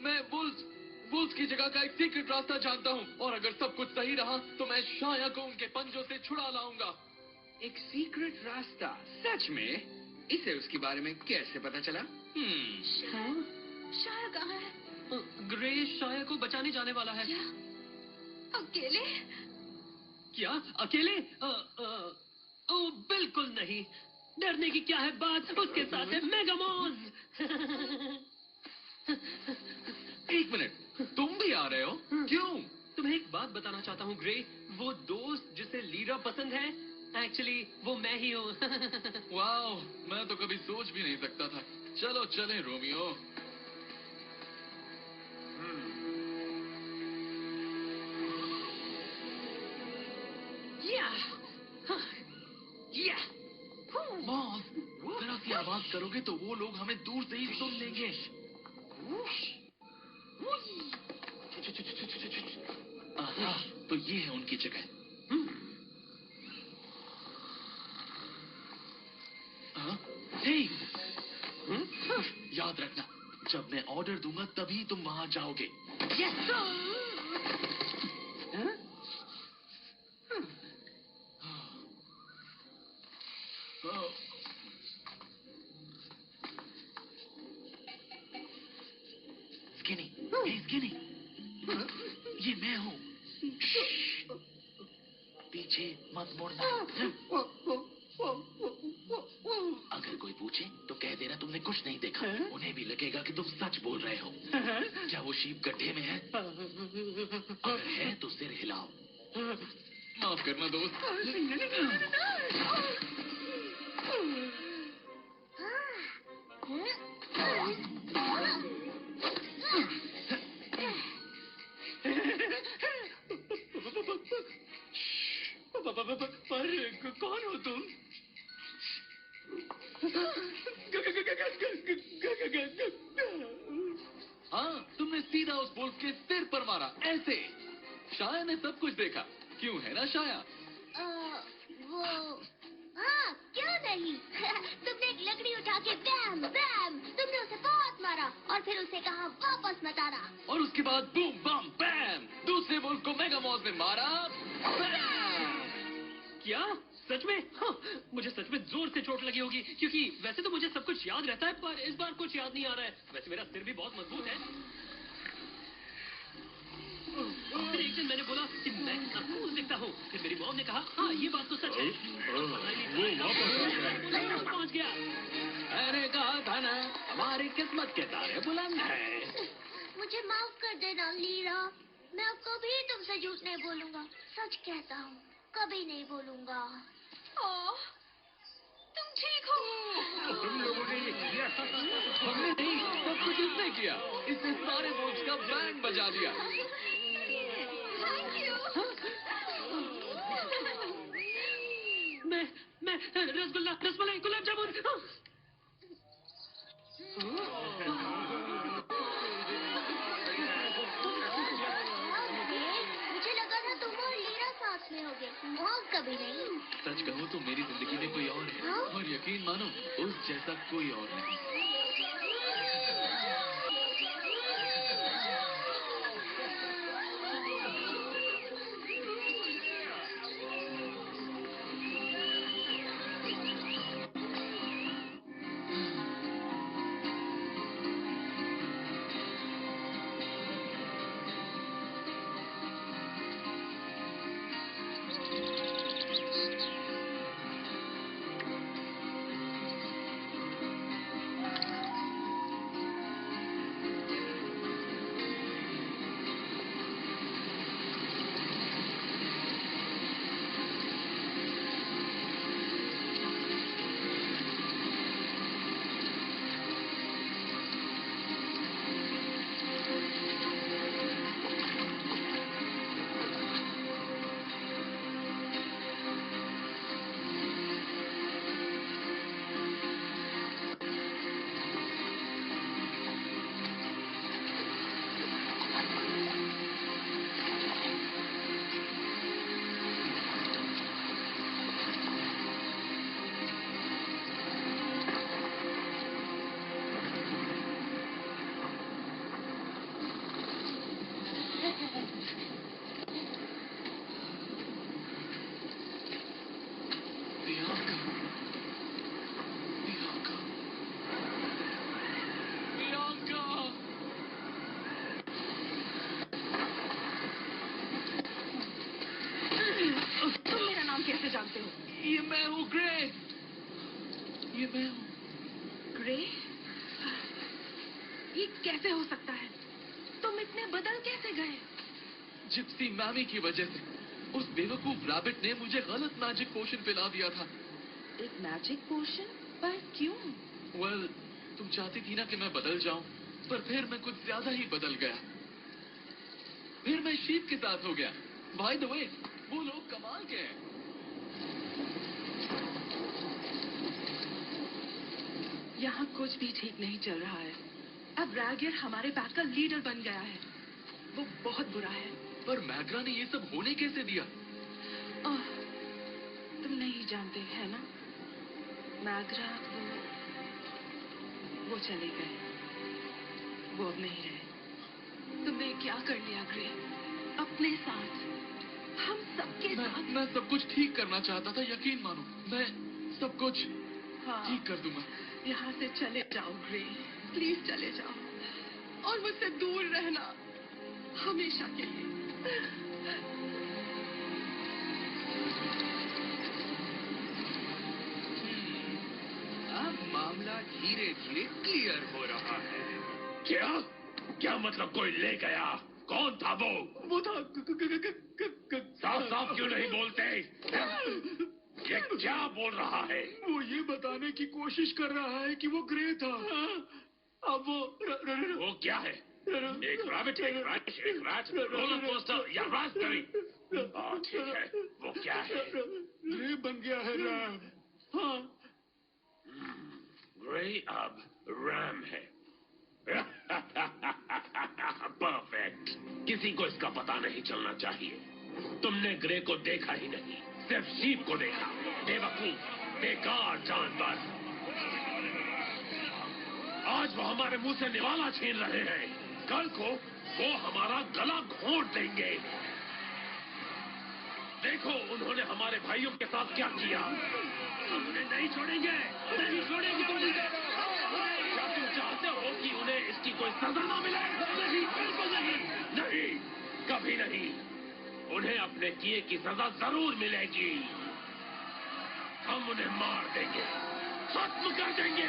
मैं वुल्स की जगह का एक सीक्रेट रास्ता जानता हूँ, और अगर सब कुछ सही रहा तो मैं शाया को उनके पंजों से छुड़ा लाऊंगा। एक सीक्रेट रास्ता? सच में? इसे उसके बारे में कैसे पता चला? शाया कहाँ है? ग्रे शाया को बचाने जाने वाला है। क्या? अकेले? क्या अकेले? ओ बिल्कुल नहीं, डरने की क्या है बात, उसके साथ है मेगामॉस। एक मिनट, तुम भी आ रहे हो? क्यों? तुम्हें एक बात बताना चाहता हूँ ग्रे, वो दोस्त जिसे लीडर पसंद है, एक्चुअली वो मैं ही हूँ। वाओ, मैं तो कभी सोच भी नहीं सकता था। चलो चलें रोमियो। बॉस, जरा सी आवाज करोगे तो वो लोग हमें दूर से ही सुन लेंगे। आहा, तो ये है उनकी जगह। हे, याद रखना, जब मैं ऑर्डर दूंगा तभी तुम वहां जाओगे। स्किनी, हे स्किनी, ये मैं हूँ। पीछे मत मुड़ना। अगर कोई पूछे तो कह देना तुमने कुछ नहीं देखा। उन्हें भी लगेगा कि तुम सच बोल रहे हो। क्या वो शीप गड्ढे में है? अगर है तो सिर हिलाओ। माफ करना दोस्त। पर कौन हो तुम? हाँ, तुमने सीधा उस वुल्फ के सिर पर मारा, ऐसे। शाया ने सब कुछ देखा, क्यों है ना शाया? हाँ, क्यों नहीं? तुमने एक लकड़ी उठा के बैम बैम, तुमने उसे बहुत मारा और फिर उसे कहा वापस मत आना। और उसके बाद बूम बम बैम, दूसरे वुल्फ को मेगामॉस ने मारा। क्या सच में? हाँ, मुझे सच में जोर से चोट लगी होगी, क्योंकि वैसे तो मुझे सब कुछ याद रहता है, पर इस बार कुछ याद नहीं आ रहा है। वैसे मेरा सिर भी बहुत मजबूत है। फिर एक दिन मैंने बोला कि मैं कितना कूल दिखता हूँ। फिर मेरी मॉम ने कहा हाँ ये बात तो सच है। वो पहुँच गया। अरे कहा था ना, हमारी किस्मत के तारे बुलंद है। मुझे माफ कर देना लीरा, मैं अब कभी तुमसे झूठ नहीं बोलूंगा। सच कहता हूँ, कभी नहीं बोलूंगा। तुम ठीक हो? तुम लोगों ने ये किया। हमने नहीं, सब कुछ इसने किया। इसने सारे वुल्फ्स का बैंड बजा दिया। मैं रसगुल्ला, रसमलाई, गुलाब जामुन। मुझे लगा था तुम और लीरा साथ में होगे, और कभी नहीं। सच कहूँ तो मेरी जिंदगी में कोई और है, और यकीन मानो उस जैसा कोई और नहीं। कैसे हो सकता है? तुम इतने बदल कैसे गए? जिप्सी मैमी की वजह से उस बेवकूफ रैबिट ने मुझे गलत मैजिक पोशन पिला दिया था। एक मैजिक पोशन? पर क्यों? वेल, तुम चाहती थी ना कि मैं बदल जाऊं, पर फिर मैं कुछ ज्यादा ही बदल गया। फिर मैं शीप के साथ हो गया। बाय द वे, वो लोग कमाल के हैं। यहाँ कुछ भी ठीक नहीं चल रहा है। अब रैगियर हमारे पैक का लीडर बन गया है। वो बहुत बुरा है। पर मैग्रा ने ये सब होने कैसे दिया? तुम नहीं जानते है ना? मैग्रा वो चले गए। वो अब नहीं रहे। तुमने क्या कर लिया ग्रे? अपने साथ, हम सबके साथ। मैं सब कुछ ठीक करना चाहता था, यकीन मानो। मैं सब कुछ ठीक कर दूंगा। यहाँ से चले जाओ ग्रे, प्लीज चले जाओ और मुझसे दूर रहना हमेशा के लिए। अब मामला धीरे धीरे क्लियर हो रहा है। क्या? क्या मतलब कोई ले गया? कौन था वो? वो था साफ साफ क्यों नहीं बोलते? ये क्या बोल रहा है? वो ये बताने की कोशिश कर रहा है कि वो ग्रे था। अब वो क्या है? एक रैबिट, एक रैश, एक रैट, रोलर कोस्टर या रास्पबेरी? ठीक है, वो क्या है? ग्रे बन गया है रैम। हाँ। ग्रे अब रैम है। परफेक्ट। किसी को इसका पता नहीं चलना चाहिए। तुमने ग्रे को देखा ही नहीं, सिर्फ शीप को देखा। बेवकूफ, बेकार जानवर। आज वो हमारे मुंह से निवाला छीन रहे हैं, कल को वो हमारा गला घोंट देंगे। देखो उन्होंने हमारे भाइयों के साथ क्या किया। हम उन्हें नहीं छोड़ेंगे, नहीं छोड़ेंगे। क्या तुम चाहते हो कि उन्हें इसकी कोई सजा ना मिले? नहीं, बिल्कुल नहीं, नहीं, कभी नहीं। उन्हें अपने किए की सजा जरूर मिलेगी। हम उन्हें मार देंगे, खत्म कर देंगे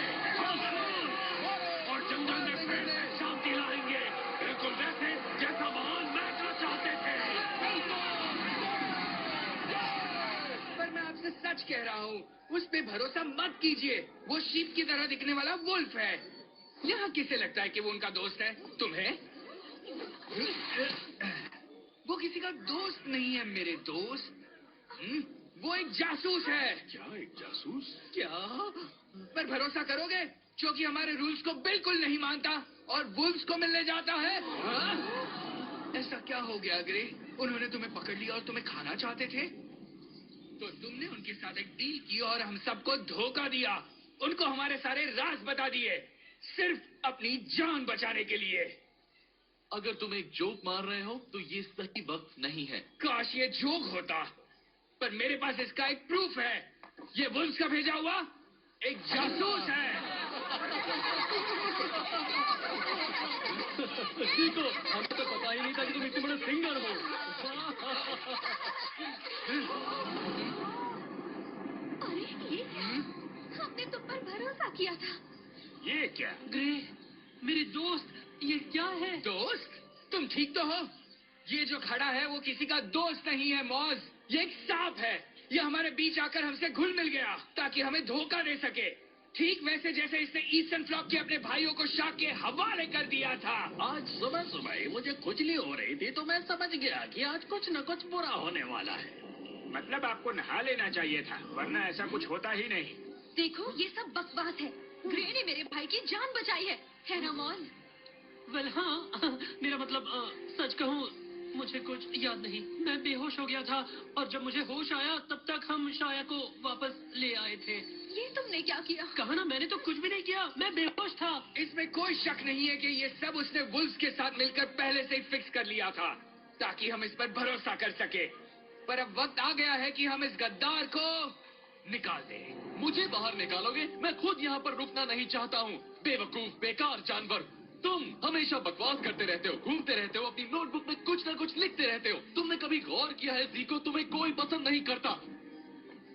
और जंगल में फिर से शांति लाएंगे, बिल्कुल वैसे जैसा महान मैग्रा चाहते थे। पर मैं आपसे सच कह रहा हूँ, उस पे भरोसा मत कीजिए। वो शीप की तरह दिखने वाला वुल्फ है। यहाँ किसे लगता है कि वो उनका दोस्त है? तुम्हें? वो किसी का दोस्त नहीं है मेरे दोस्त। वो एक जासूस है। क्या एक जासूस? क्या? पर भरोसा करोगे? क्योंकि हमारे रूल्स को बिल्कुल नहीं मानता और वुल्फ्स को मिलने जाता है। ऐसा क्या हो गया ग्रे? उन्होंने तुम्हें पकड़ लिया और तुम्हें खाना चाहते थे, तो तुमने उनके साथ एक डील की और हम सबको धोखा दिया। उनको हमारे सारे राज बता दिए, सिर्फ अपनी जान बचाने के लिए। अगर तुम एक जोक मार रहे हो तो ये सही वक्त नहीं है। काश ये जोक होता, पर मेरे पास इसका एक प्रूफ है। ये वुल्फ्स का भेजा हुआ एक जासूस है। देखो, हमें तो पता ही नहीं था कि तुम इतने बड़े सिंगर हो। अरे ये क्या? हमने तुम पर भरोसा किया था। ये क्या? ग्रे, मेरे दोस्त, ये क्या है? दोस्त? तुम ठीक तो हो? ये जो खड़ा है वो किसी का दोस्त नहीं है मौज, ये एक सांप है। ये हमारे बीच आकर हमसे घुल मिल गया ताकि हमें धोखा दे सके, ठीक वैसे जैसे इसने ईस्टर्न फ्लॉक के अपने भाइयों को शार्क के हवाले कर दिया था। आज सुबह सुबह ही मुझे खुजली हो रही थी तो मैं समझ गया कि आज कुछ न कुछ बुरा होने वाला है। मतलब आपको नहा लेना चाहिए था, वरना ऐसा कुछ होता ही नहीं। देखो ये सब बकवास है। ग्रे ने मेरे भाई की जान बचाई है ना मॉल? वेल हाँ, मेरा मतलब सच कहूँ मुझे कुछ याद नहीं। मैं बेहोश हो गया था और जब मुझे होश आया तब तक हम शाया को वापस ले आए थे। ये तुमने क्या किया? कहा ना, मैंने तो कुछ भी नहीं किया, मैं बेहोश था। इसमें कोई शक नहीं है कि ये सब उसने वुल्फ्स के साथ मिलकर पहले से ही फिक्स कर लिया था ताकि हम इस पर भरोसा कर सके। पर अब वक्त आ गया है कि हम इस गद्दार को निकाल दें। मुझे बाहर निकालोगे? मैं खुद यहाँ पर रुकना नहीं चाहता हूँ। बेवकूफ, बेकार जानवर, तुम हमेशा बकवास करते रहते हो, घूमते रहते हो, अपनी नोटबुक में कुछ न कुछ लिखते रहते हो। तुमने कभी गौर किया है जीको, तुम्हें कोई पसंद नहीं करता।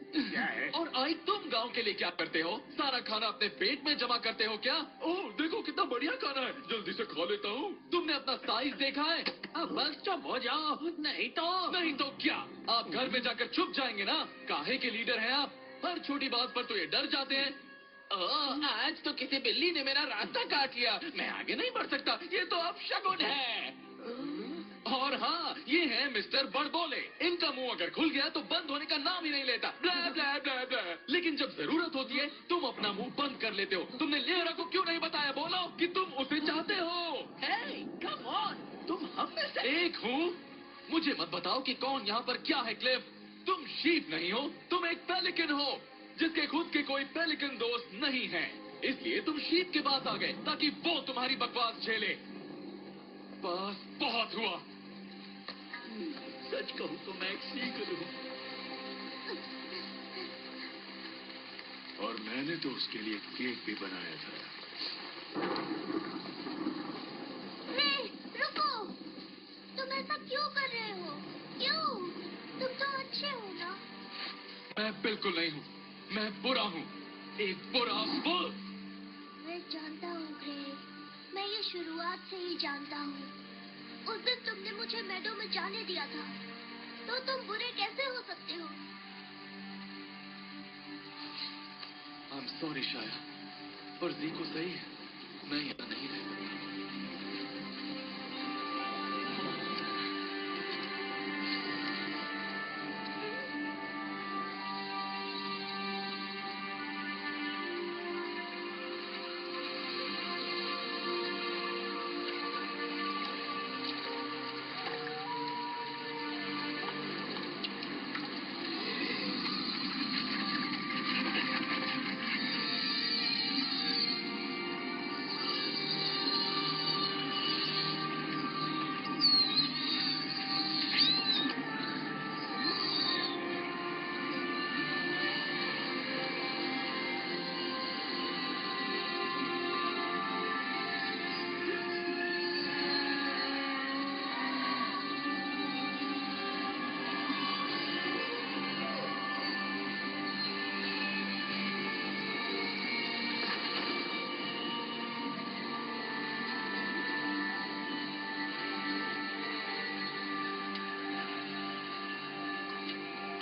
क्या है? और आई तुम गांव के लिए क्या करते हो? सारा खाना अपने पेट में जमा करते हो क्या? ओह देखो कितना बढ़िया खाना है, जल्दी से खा लेता हूँ। तुमने अपना साइज देखा है? अब बस चुप हो जाओ, नहीं तो क्या आप घर में जाकर छुप जाएंगे ना? काहे के लीडर हैं आप? हर छोटी बात पर तो ये डर जाते हैं। आज तो किसी बिल्ली ने मेरा रास्ता काट लिया, मैं आगे नहीं बढ़ सकता। ये तो अब शगुन है। और हाँ, ये है मिस्टर बड़बोले। इनका मुंह अगर खुल गया तो बंद होने का नाम ही नहीं लेता। ब्ला ब्ला ब्ला ब्ला। लेकिन जब जरूरत होती है तुम अपना मुंह बंद कर लेते हो। तुमने लेहरा को क्यों नहीं बताया? बोलो कि तुम उसे चाहते हो। Hey, come on, तुम हम में से एक हूँ। मुझे मत बताओ कि कौन यहाँ पर क्या है क्लिफ। तुम शीप नहीं हो, तुम एक पेलिकन हो जिसके खुद के कोई पेलिकन दोस्त नहीं है। इसलिए तुम शीप के पास आ गए ताकि वो तुम्हारी बकवास झेले। बस बहुत हुआ। सच कहूँ तो मैं एक सीगल हूँ। और मैंने तो उसके लिए केक भी बनाया था। रे, रुको! तुम ऐसा क्यों कर रहे हो? क्यों? तुम तो अच्छे हो ना? मैं बिल्कुल नहीं हूँ, मैं बुरा हूँ, एक बुरा बुल। मैं जानता हूँ ग्रेग, मैं ये शुरुआत से ही जानता हूँ। उस दिन तुमने मुझे मेडो में जाने दिया था, तो तुम बुरे कैसे हो सकते हो? I'm sorry शाया, पर ज़ीको सही है, मैं यहाँ नहीं रह सकता।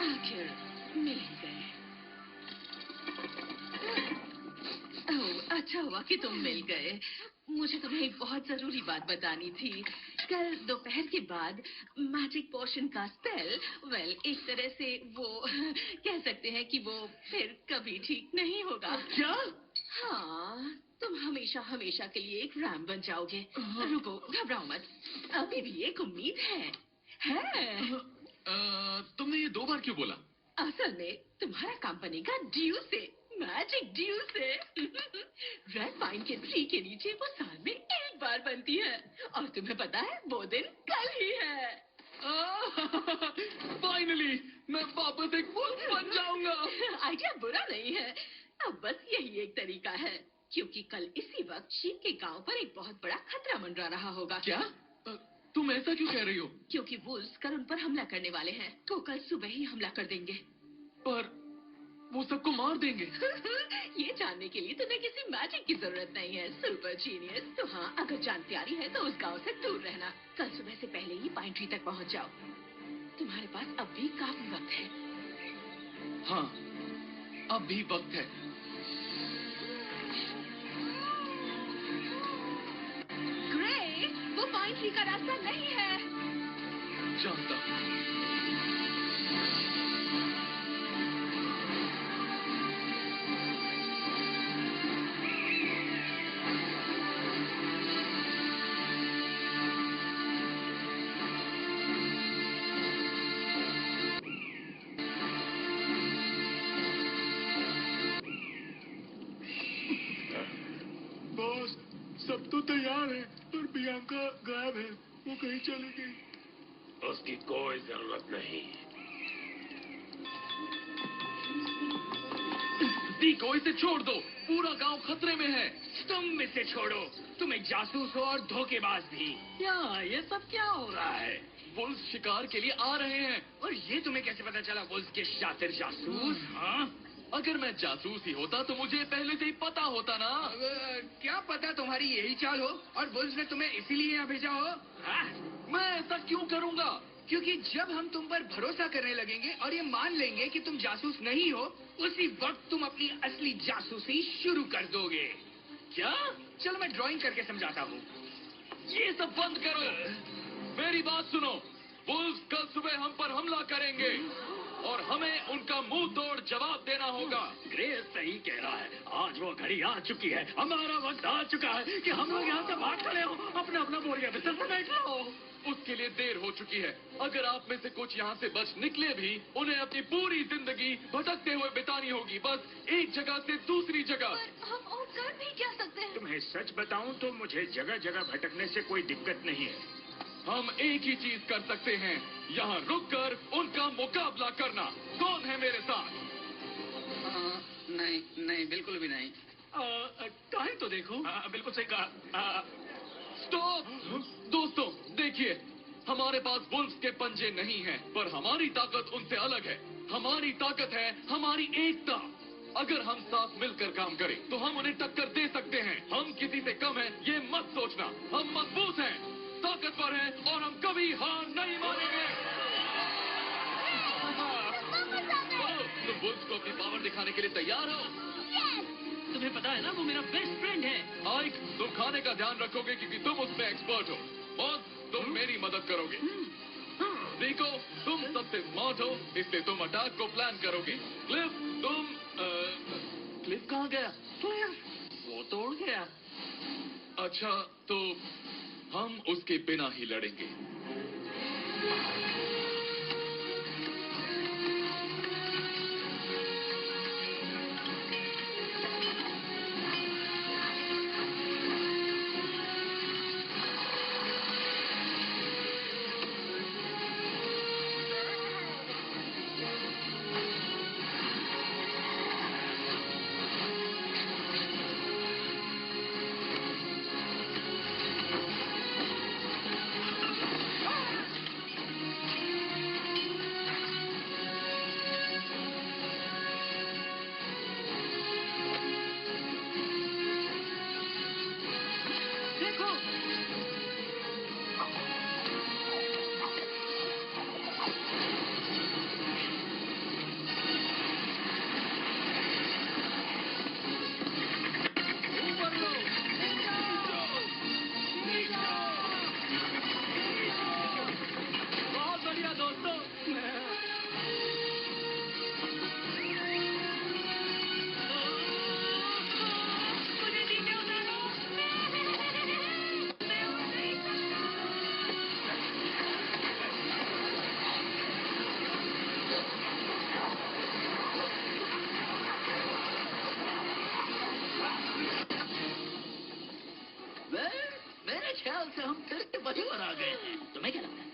आखिर मिल ही गए। ओह, अच्छा हुआ कि तुम मिल गए। मुझे तुम्हें एक बहुत जरूरी बात बतानी थी। कल दोपहर के बाद मैजिक पोशन का स्पेल, एक तरह से वो कह सकते हैं कि वो फिर कभी ठीक नहीं होगा। क्या? हाँ, तुम हमेशा हमेशा के लिए एक रैम बन जाओगे। रुको, घबराओ मत, अभी भी एक उम्मीद है। तुमने ये 2 बार क्यों बोला? असल में तुम्हारा कंपनी का ड्यू से, मैजिक ड्यू से। रेड पाइन के ट्री के नीचे वो साल में 1 बार बनती है, और तुम्हें पता है वो दिन कल ही है। फाइनली मैं वापस एक वुल्फ बन जाऊंगा। आइडिया बुरा नहीं है, अब बस यही एक तरीका है, क्योंकि कल इसी वक्त शीप के गांव पर एक बहुत बड़ा खतरा मंडरा रहा होगा। क्या? तुम ऐसा क्यों कह रही हो? क्योंकि वुल्व्स कल उन पर हमला करने वाले हैं। वो कल सुबह ही हमला कर देंगे। पर वो सबको मार देंगे। ये जानने के लिए तुम्हें किसी मैजिक की जरूरत नहीं है, सुपर जीनियस। तो हाँ, अगर जान प्यारी है तो उस गांव से दूर रहना। कल सुबह से पहले ही पाइन ट्री तक पहुंच जाओ। तुम्हारे पास अब भी काफी वक्त है। हाँ, अब भी वक्त है। ग्रे, वो पाइन ट्री का रास्ता नहीं है। जानता हूँ। बॉस, सब तो तैयार है, पर बियांका गायब है। वो कहीं चली गई। उसकी कोई जरूरत नहीं। ज़ीको, इसे छोड़ दो। पूरा गांव खतरे में है। तुम इसे छोड़ो, तुम एक जासूस हो और धोखेबाज भी। क्या ये सब क्या हो रहा है? वुल्फ शिकार के लिए आ रहे हैं। और ये तुम्हें कैसे पता चला वुल्फ के शातिर जासूस? हाँ, अगर मैं जासूस ही होता तो मुझे पहले से ही पता होता ना। क्या पता तुम्हारी यही चाल हो और वुल्फ ने तुम्हें इसीलिए यहाँ भेजा हो। हाँ? मैं ऐसा क्यों करूंगा? क्योंकि जब हम तुम पर भरोसा करने लगेंगे और ये मान लेंगे कि तुम जासूस नहीं हो, उसी वक्त तुम अपनी असली जासूसी शुरू कर दोगे। क्या? चलो मैं ड्राइंग करके समझाता हूँ। ये सब बंद करो। मेरी बात सुनो। वुल्फ कल सुबह हम पर हमला करेंगे और हमें उनका मुंह तोड़ जवाब देना होगा। ग्रेस सही कह रहा है। आज वो घड़ी आ चुकी है, हमारा वक्त आ चुका है कि हम लोग यहाँ से भाग खड़े हो। अपना अपना बोरिया बिस्तर पर बैठ लो। उसके लिए देर हो चुकी है। अगर आप में से कुछ यहाँ से बच निकले भी, उन्हें अपनी पूरी जिंदगी भटकते हुए बितानी होगी, बस एक जगह से दूसरी जगह। पर हम और कर भी क्या सकते हैं? तुम्हें सच बताऊं तो मुझे जगह जगह भटकने से कोई दिक्कत नहीं है। हम एक ही चीज कर सकते हैं, यहाँ रुककर उनका मुकाबला करना। कौन है मेरे साथ? नहीं नहीं, बिल्कुल भी नहीं। काहे तो देखो। बिल्कुल सही कहा। स्टॉप! दोस्तों देखिए, हमारे पास वुल्फ के पंजे नहीं हैं, पर हमारी ताकत उनसे अलग है। हमारी ताकत है हमारी एकता। अगर हम साथ मिलकर काम करें तो हम उन्हें टक्कर दे सकते हैं। हम किसी से कम हैं, ये मत सोचना। हम मजबूत हैं, ताकतवर हैं और हम कभी हार नहीं मानेंगे। तुम वुल्फ को अपनी पावर दिखाने के लिए तैयार हो? तुम्हें पता है ना, वो मेरा बेस्ट फ्रेंड है। माइक, तुम खाने का ध्यान रखोगे क्योंकि तुम उसमें एक्सपर्ट हो। बॉस, तुम मेरी मदद करोगे। देखो, तुम सबसे स्मार्ट हो, इसलिए तुम अटैक को प्लान करोगे। क्लिफ, तुम क्लिफ कहाँ गया? वो तोड़ गया। अच्छा, तो हम उसके बिना ही लड़ेंगे। मेरे ख्याल से हम फिर से वहीं पर आ गए हैं। तुम्हें क्या लगता है?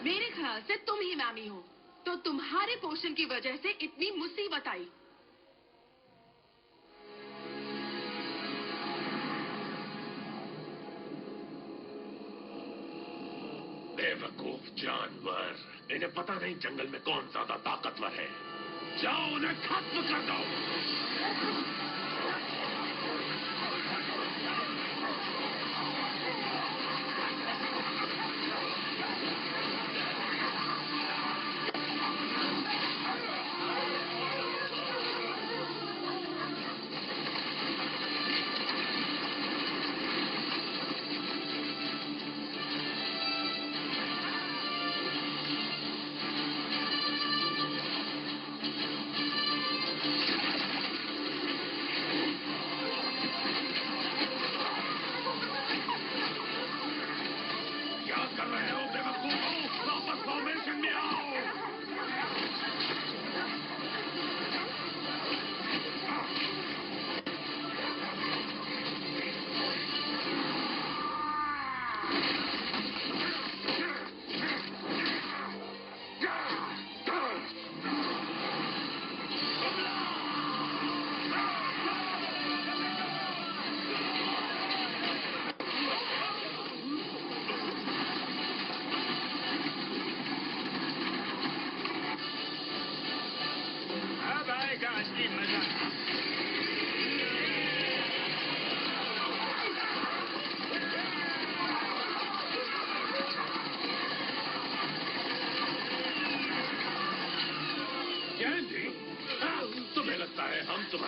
मेरे ख्याल से तुम ही मैमी हो, तो तुम्हारे पोषण की वजह से इतनी मुसीबत आई। बेवकूफ जानवर, इन्हें पता नहीं जंगल में कौन ज्यादा ताकतवर है। जाओ उन्हें खत्म कर दो।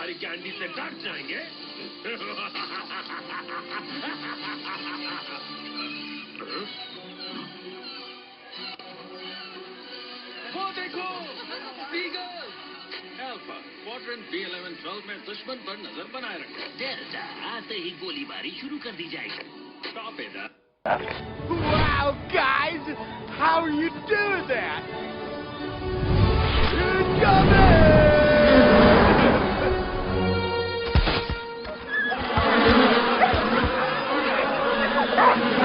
तुम्हारी कैंडी से डर जाएंगे। वो देखो, ईगल। अल्फा, क्वाड्रेंट B11-12 में दुश्मन पर नजर बनाए रखें। डेल्टा आते ही गोलीबारी शुरू कर दी जाएगी। Stop it. Wow, guys! How you do that?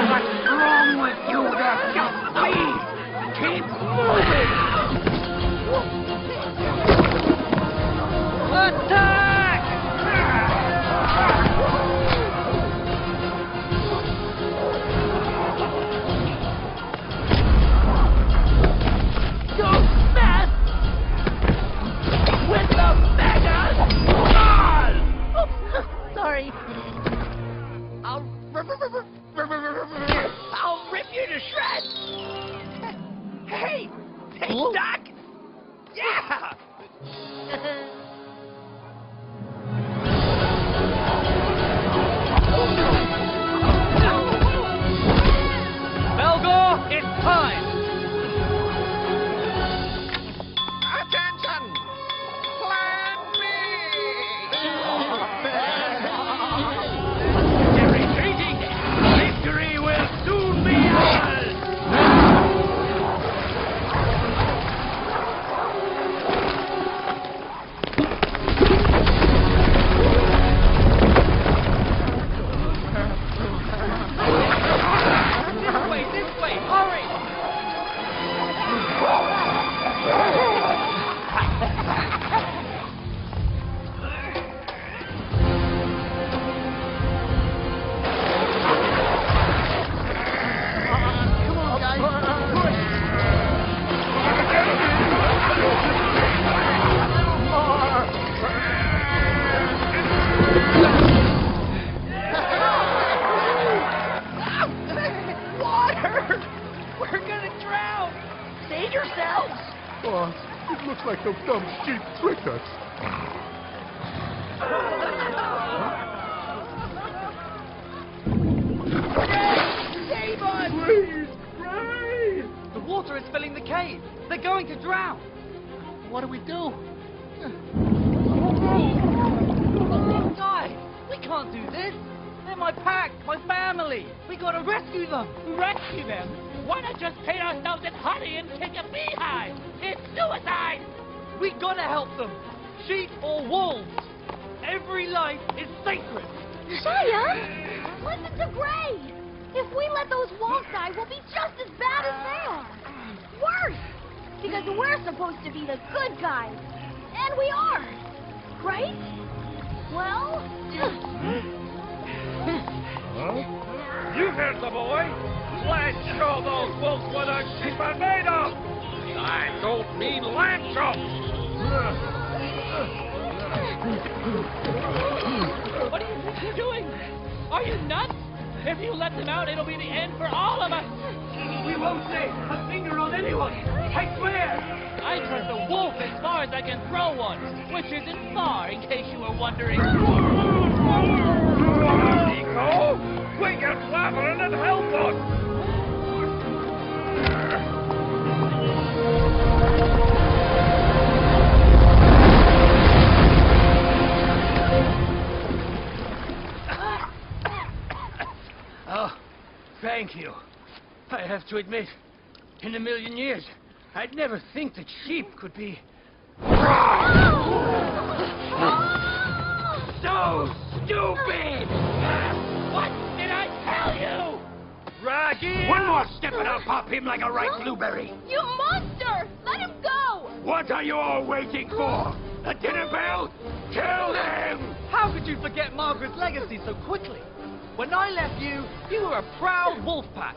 What's wrong with you? There, just please keep moving. Attack! Don't mess with the Mega Squad! Oh, sorry. I'll rip you to shreds! Hey! Hey, Doc! Yeah! Belgor, it's time! Attention! Plan B! They're retreating! Victory will soon be ours! This way, hurry! Come on, guys. Water! We're gonna drown! Save yourselves! Boss, it looks like those dumb sheep tricked us. Save us! Please, Ray! The water is filling the cave. They're going to drown. What do we do? Guys, we can't do this. They're my pack, my family. We gotta rescue them. Rescue them? Why not just paint ourselves in honey and kick a beehive? It's suicide! We gotta help them. Sheep or wolves. Every life is sacred. Shia, listen to Gray. If we let those wolves die, we'll be just as bad as they are. Worse, because we're supposed to be the good guys. And we are. Right? Well... You heard the boy. Let's show those wolves what a sheep are made of. I don't mean Lancho. What do you think you're doing? Are you nuts? If you let them out, it'll be the end for all of us. We won't lay a finger on anyone. I swear. I trust a wolf as far as I can throw one, which isn't far, in case you were wondering. Nico, we get Labyrinth and help us. Oh, thank you. I have to admit, in a million years, I'd never think that sheep could be so stupid! What did I tell you? Rocky! One more step and I'll pop him like a ripe blueberry. You monster! Let him go! What are you all waiting for? A dinner bell? Kill them! How could you forget Margaret's legacy so quickly? When I left you, you were a proud wolf pack.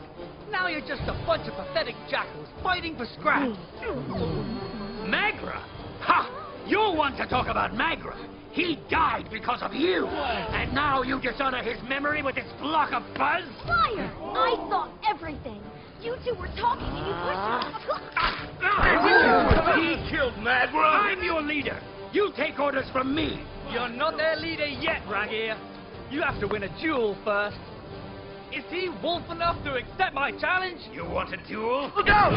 Now you're just a bunch of pathetic jackals fighting for scraps. Magra? Ha! You want to talk about Magra? He died because of you. And now you dishonor his memory with this block of buzz? Liar! I saw everything. You two were talking and you pushed me. He killed Magra. I'm your leader. You take orders from me. You're not their leader yet, Ragir. You have to win a duel first. Is he wolf enough to accept my challenge? You want a duel? No!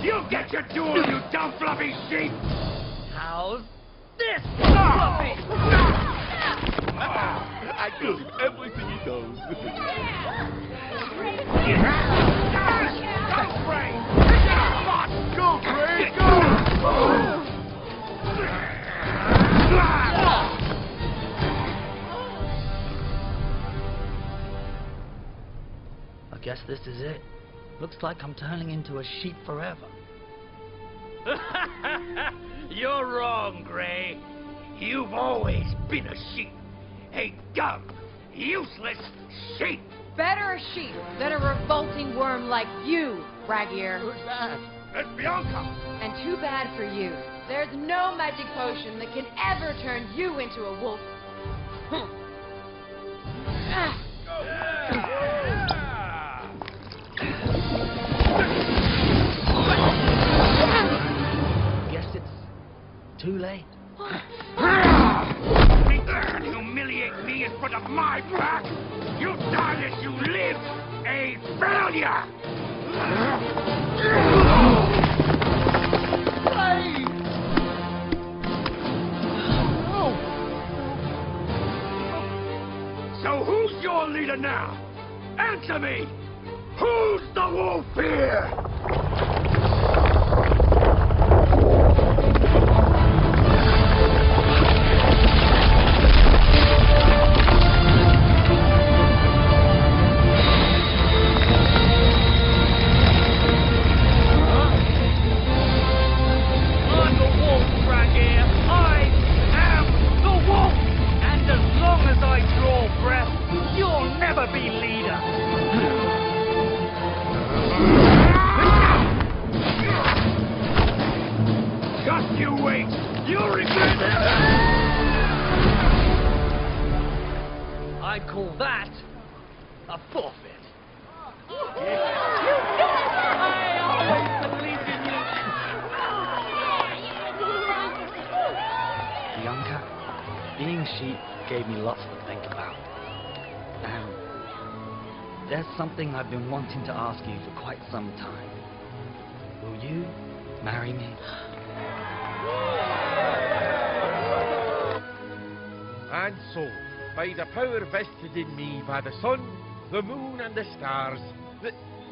You get your duel, you dumb fluffy sheep! How's this, Fluffy? I told him everything he knows. That's right! Go, Gray, go! I guess this is it. Looks like I'm turning into a sheep forever. You're wrong, Gray. You've always been a sheep. A dumb, useless sheep. Better a sheep than a revolting worm like you, Ragir. Who's that? It's Bianca. And too bad for you. There's no magic potion that can ever turn you into a wolf. Guess it's too late. Think you can humiliate me in front of my pack? You die as you live, a failure! So who's your leader now? Answer me! Who's the wolf here? I'm the wolf, Ragir. I am the wolf. And as long as I draw breath, you'll never be leader. Just you wait! You'll regret it! I'd call that a forfeit. I always believed in you. Bianca, being sheep gave me lots to think about. And there's something I've been wanting to ask you for quite some time. Will you marry me? And so, by the power vested in me by the sun, the moon, and the stars,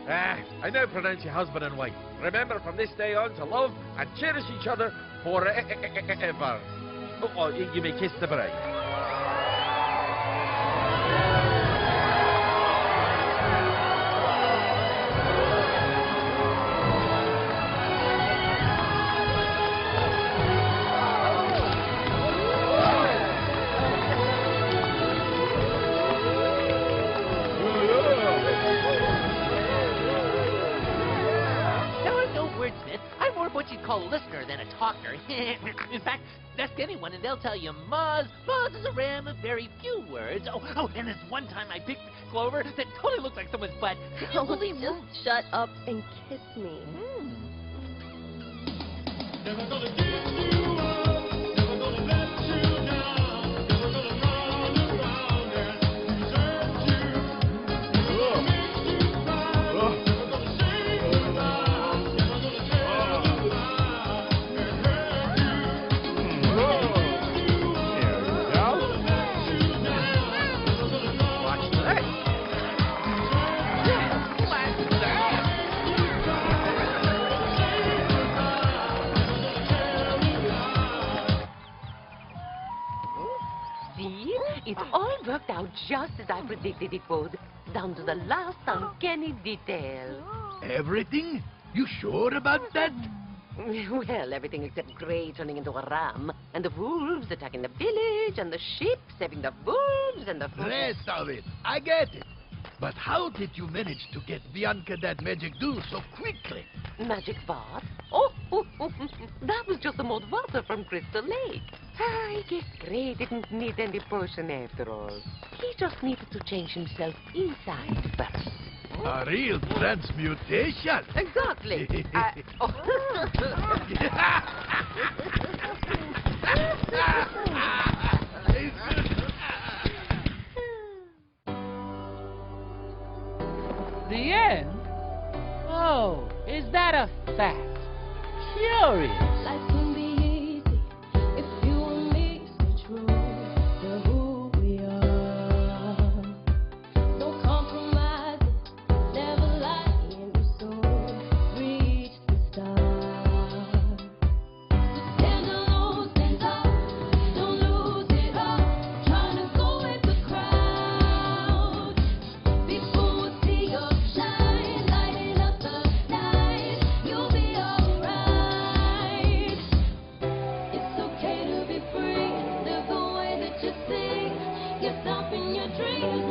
I now pronounce you husband and wife. Remember from this day on to love and cherish each other forever. Oh, you may kiss the bride. Now, I'm no wordsmith. I'm more what you'd call a listener than a talker. In fact, ask anyone and they'll tell you Moz is a ram of very few words. Oh, and this one time I picked clover that totally looked like someone's butt. Can you believe it? Just shut up and kiss me. Never gonna give you up, never gonna let you down, never gonna run around and desert you. Never gonna make you cry, never gonna say goodbye, never gonna tell you lies and hurt you. Watch that. See? It all worked out just as I predicted it would, down to the last uncanny detail. Everything? You sure about that? Well, everything except Gray turning into a ram, and the wolves attacking the village, and the sheep saving the wolves, and the... Rest of it. I get it. But how did you manage to get Bianca that magic do so quickly? Magic bath? Oh, that was just the mold water from Crystal Lake. I guess Gray didn't need any potion after all. He just needed to change himself inside first. A real transmutation. Exactly. The end? Oh, is that a fact? Curious. Life can be easy if you and me stay true to who we are. No compromising, never lying your soul. Reach the stars. So stand alone, stand up, don't lose it all. Trying to go with the crowd. People will see your shine, lighting up the night. You'll be alright. It's okay to be free. Live the way that you see. Yourself in your dreams.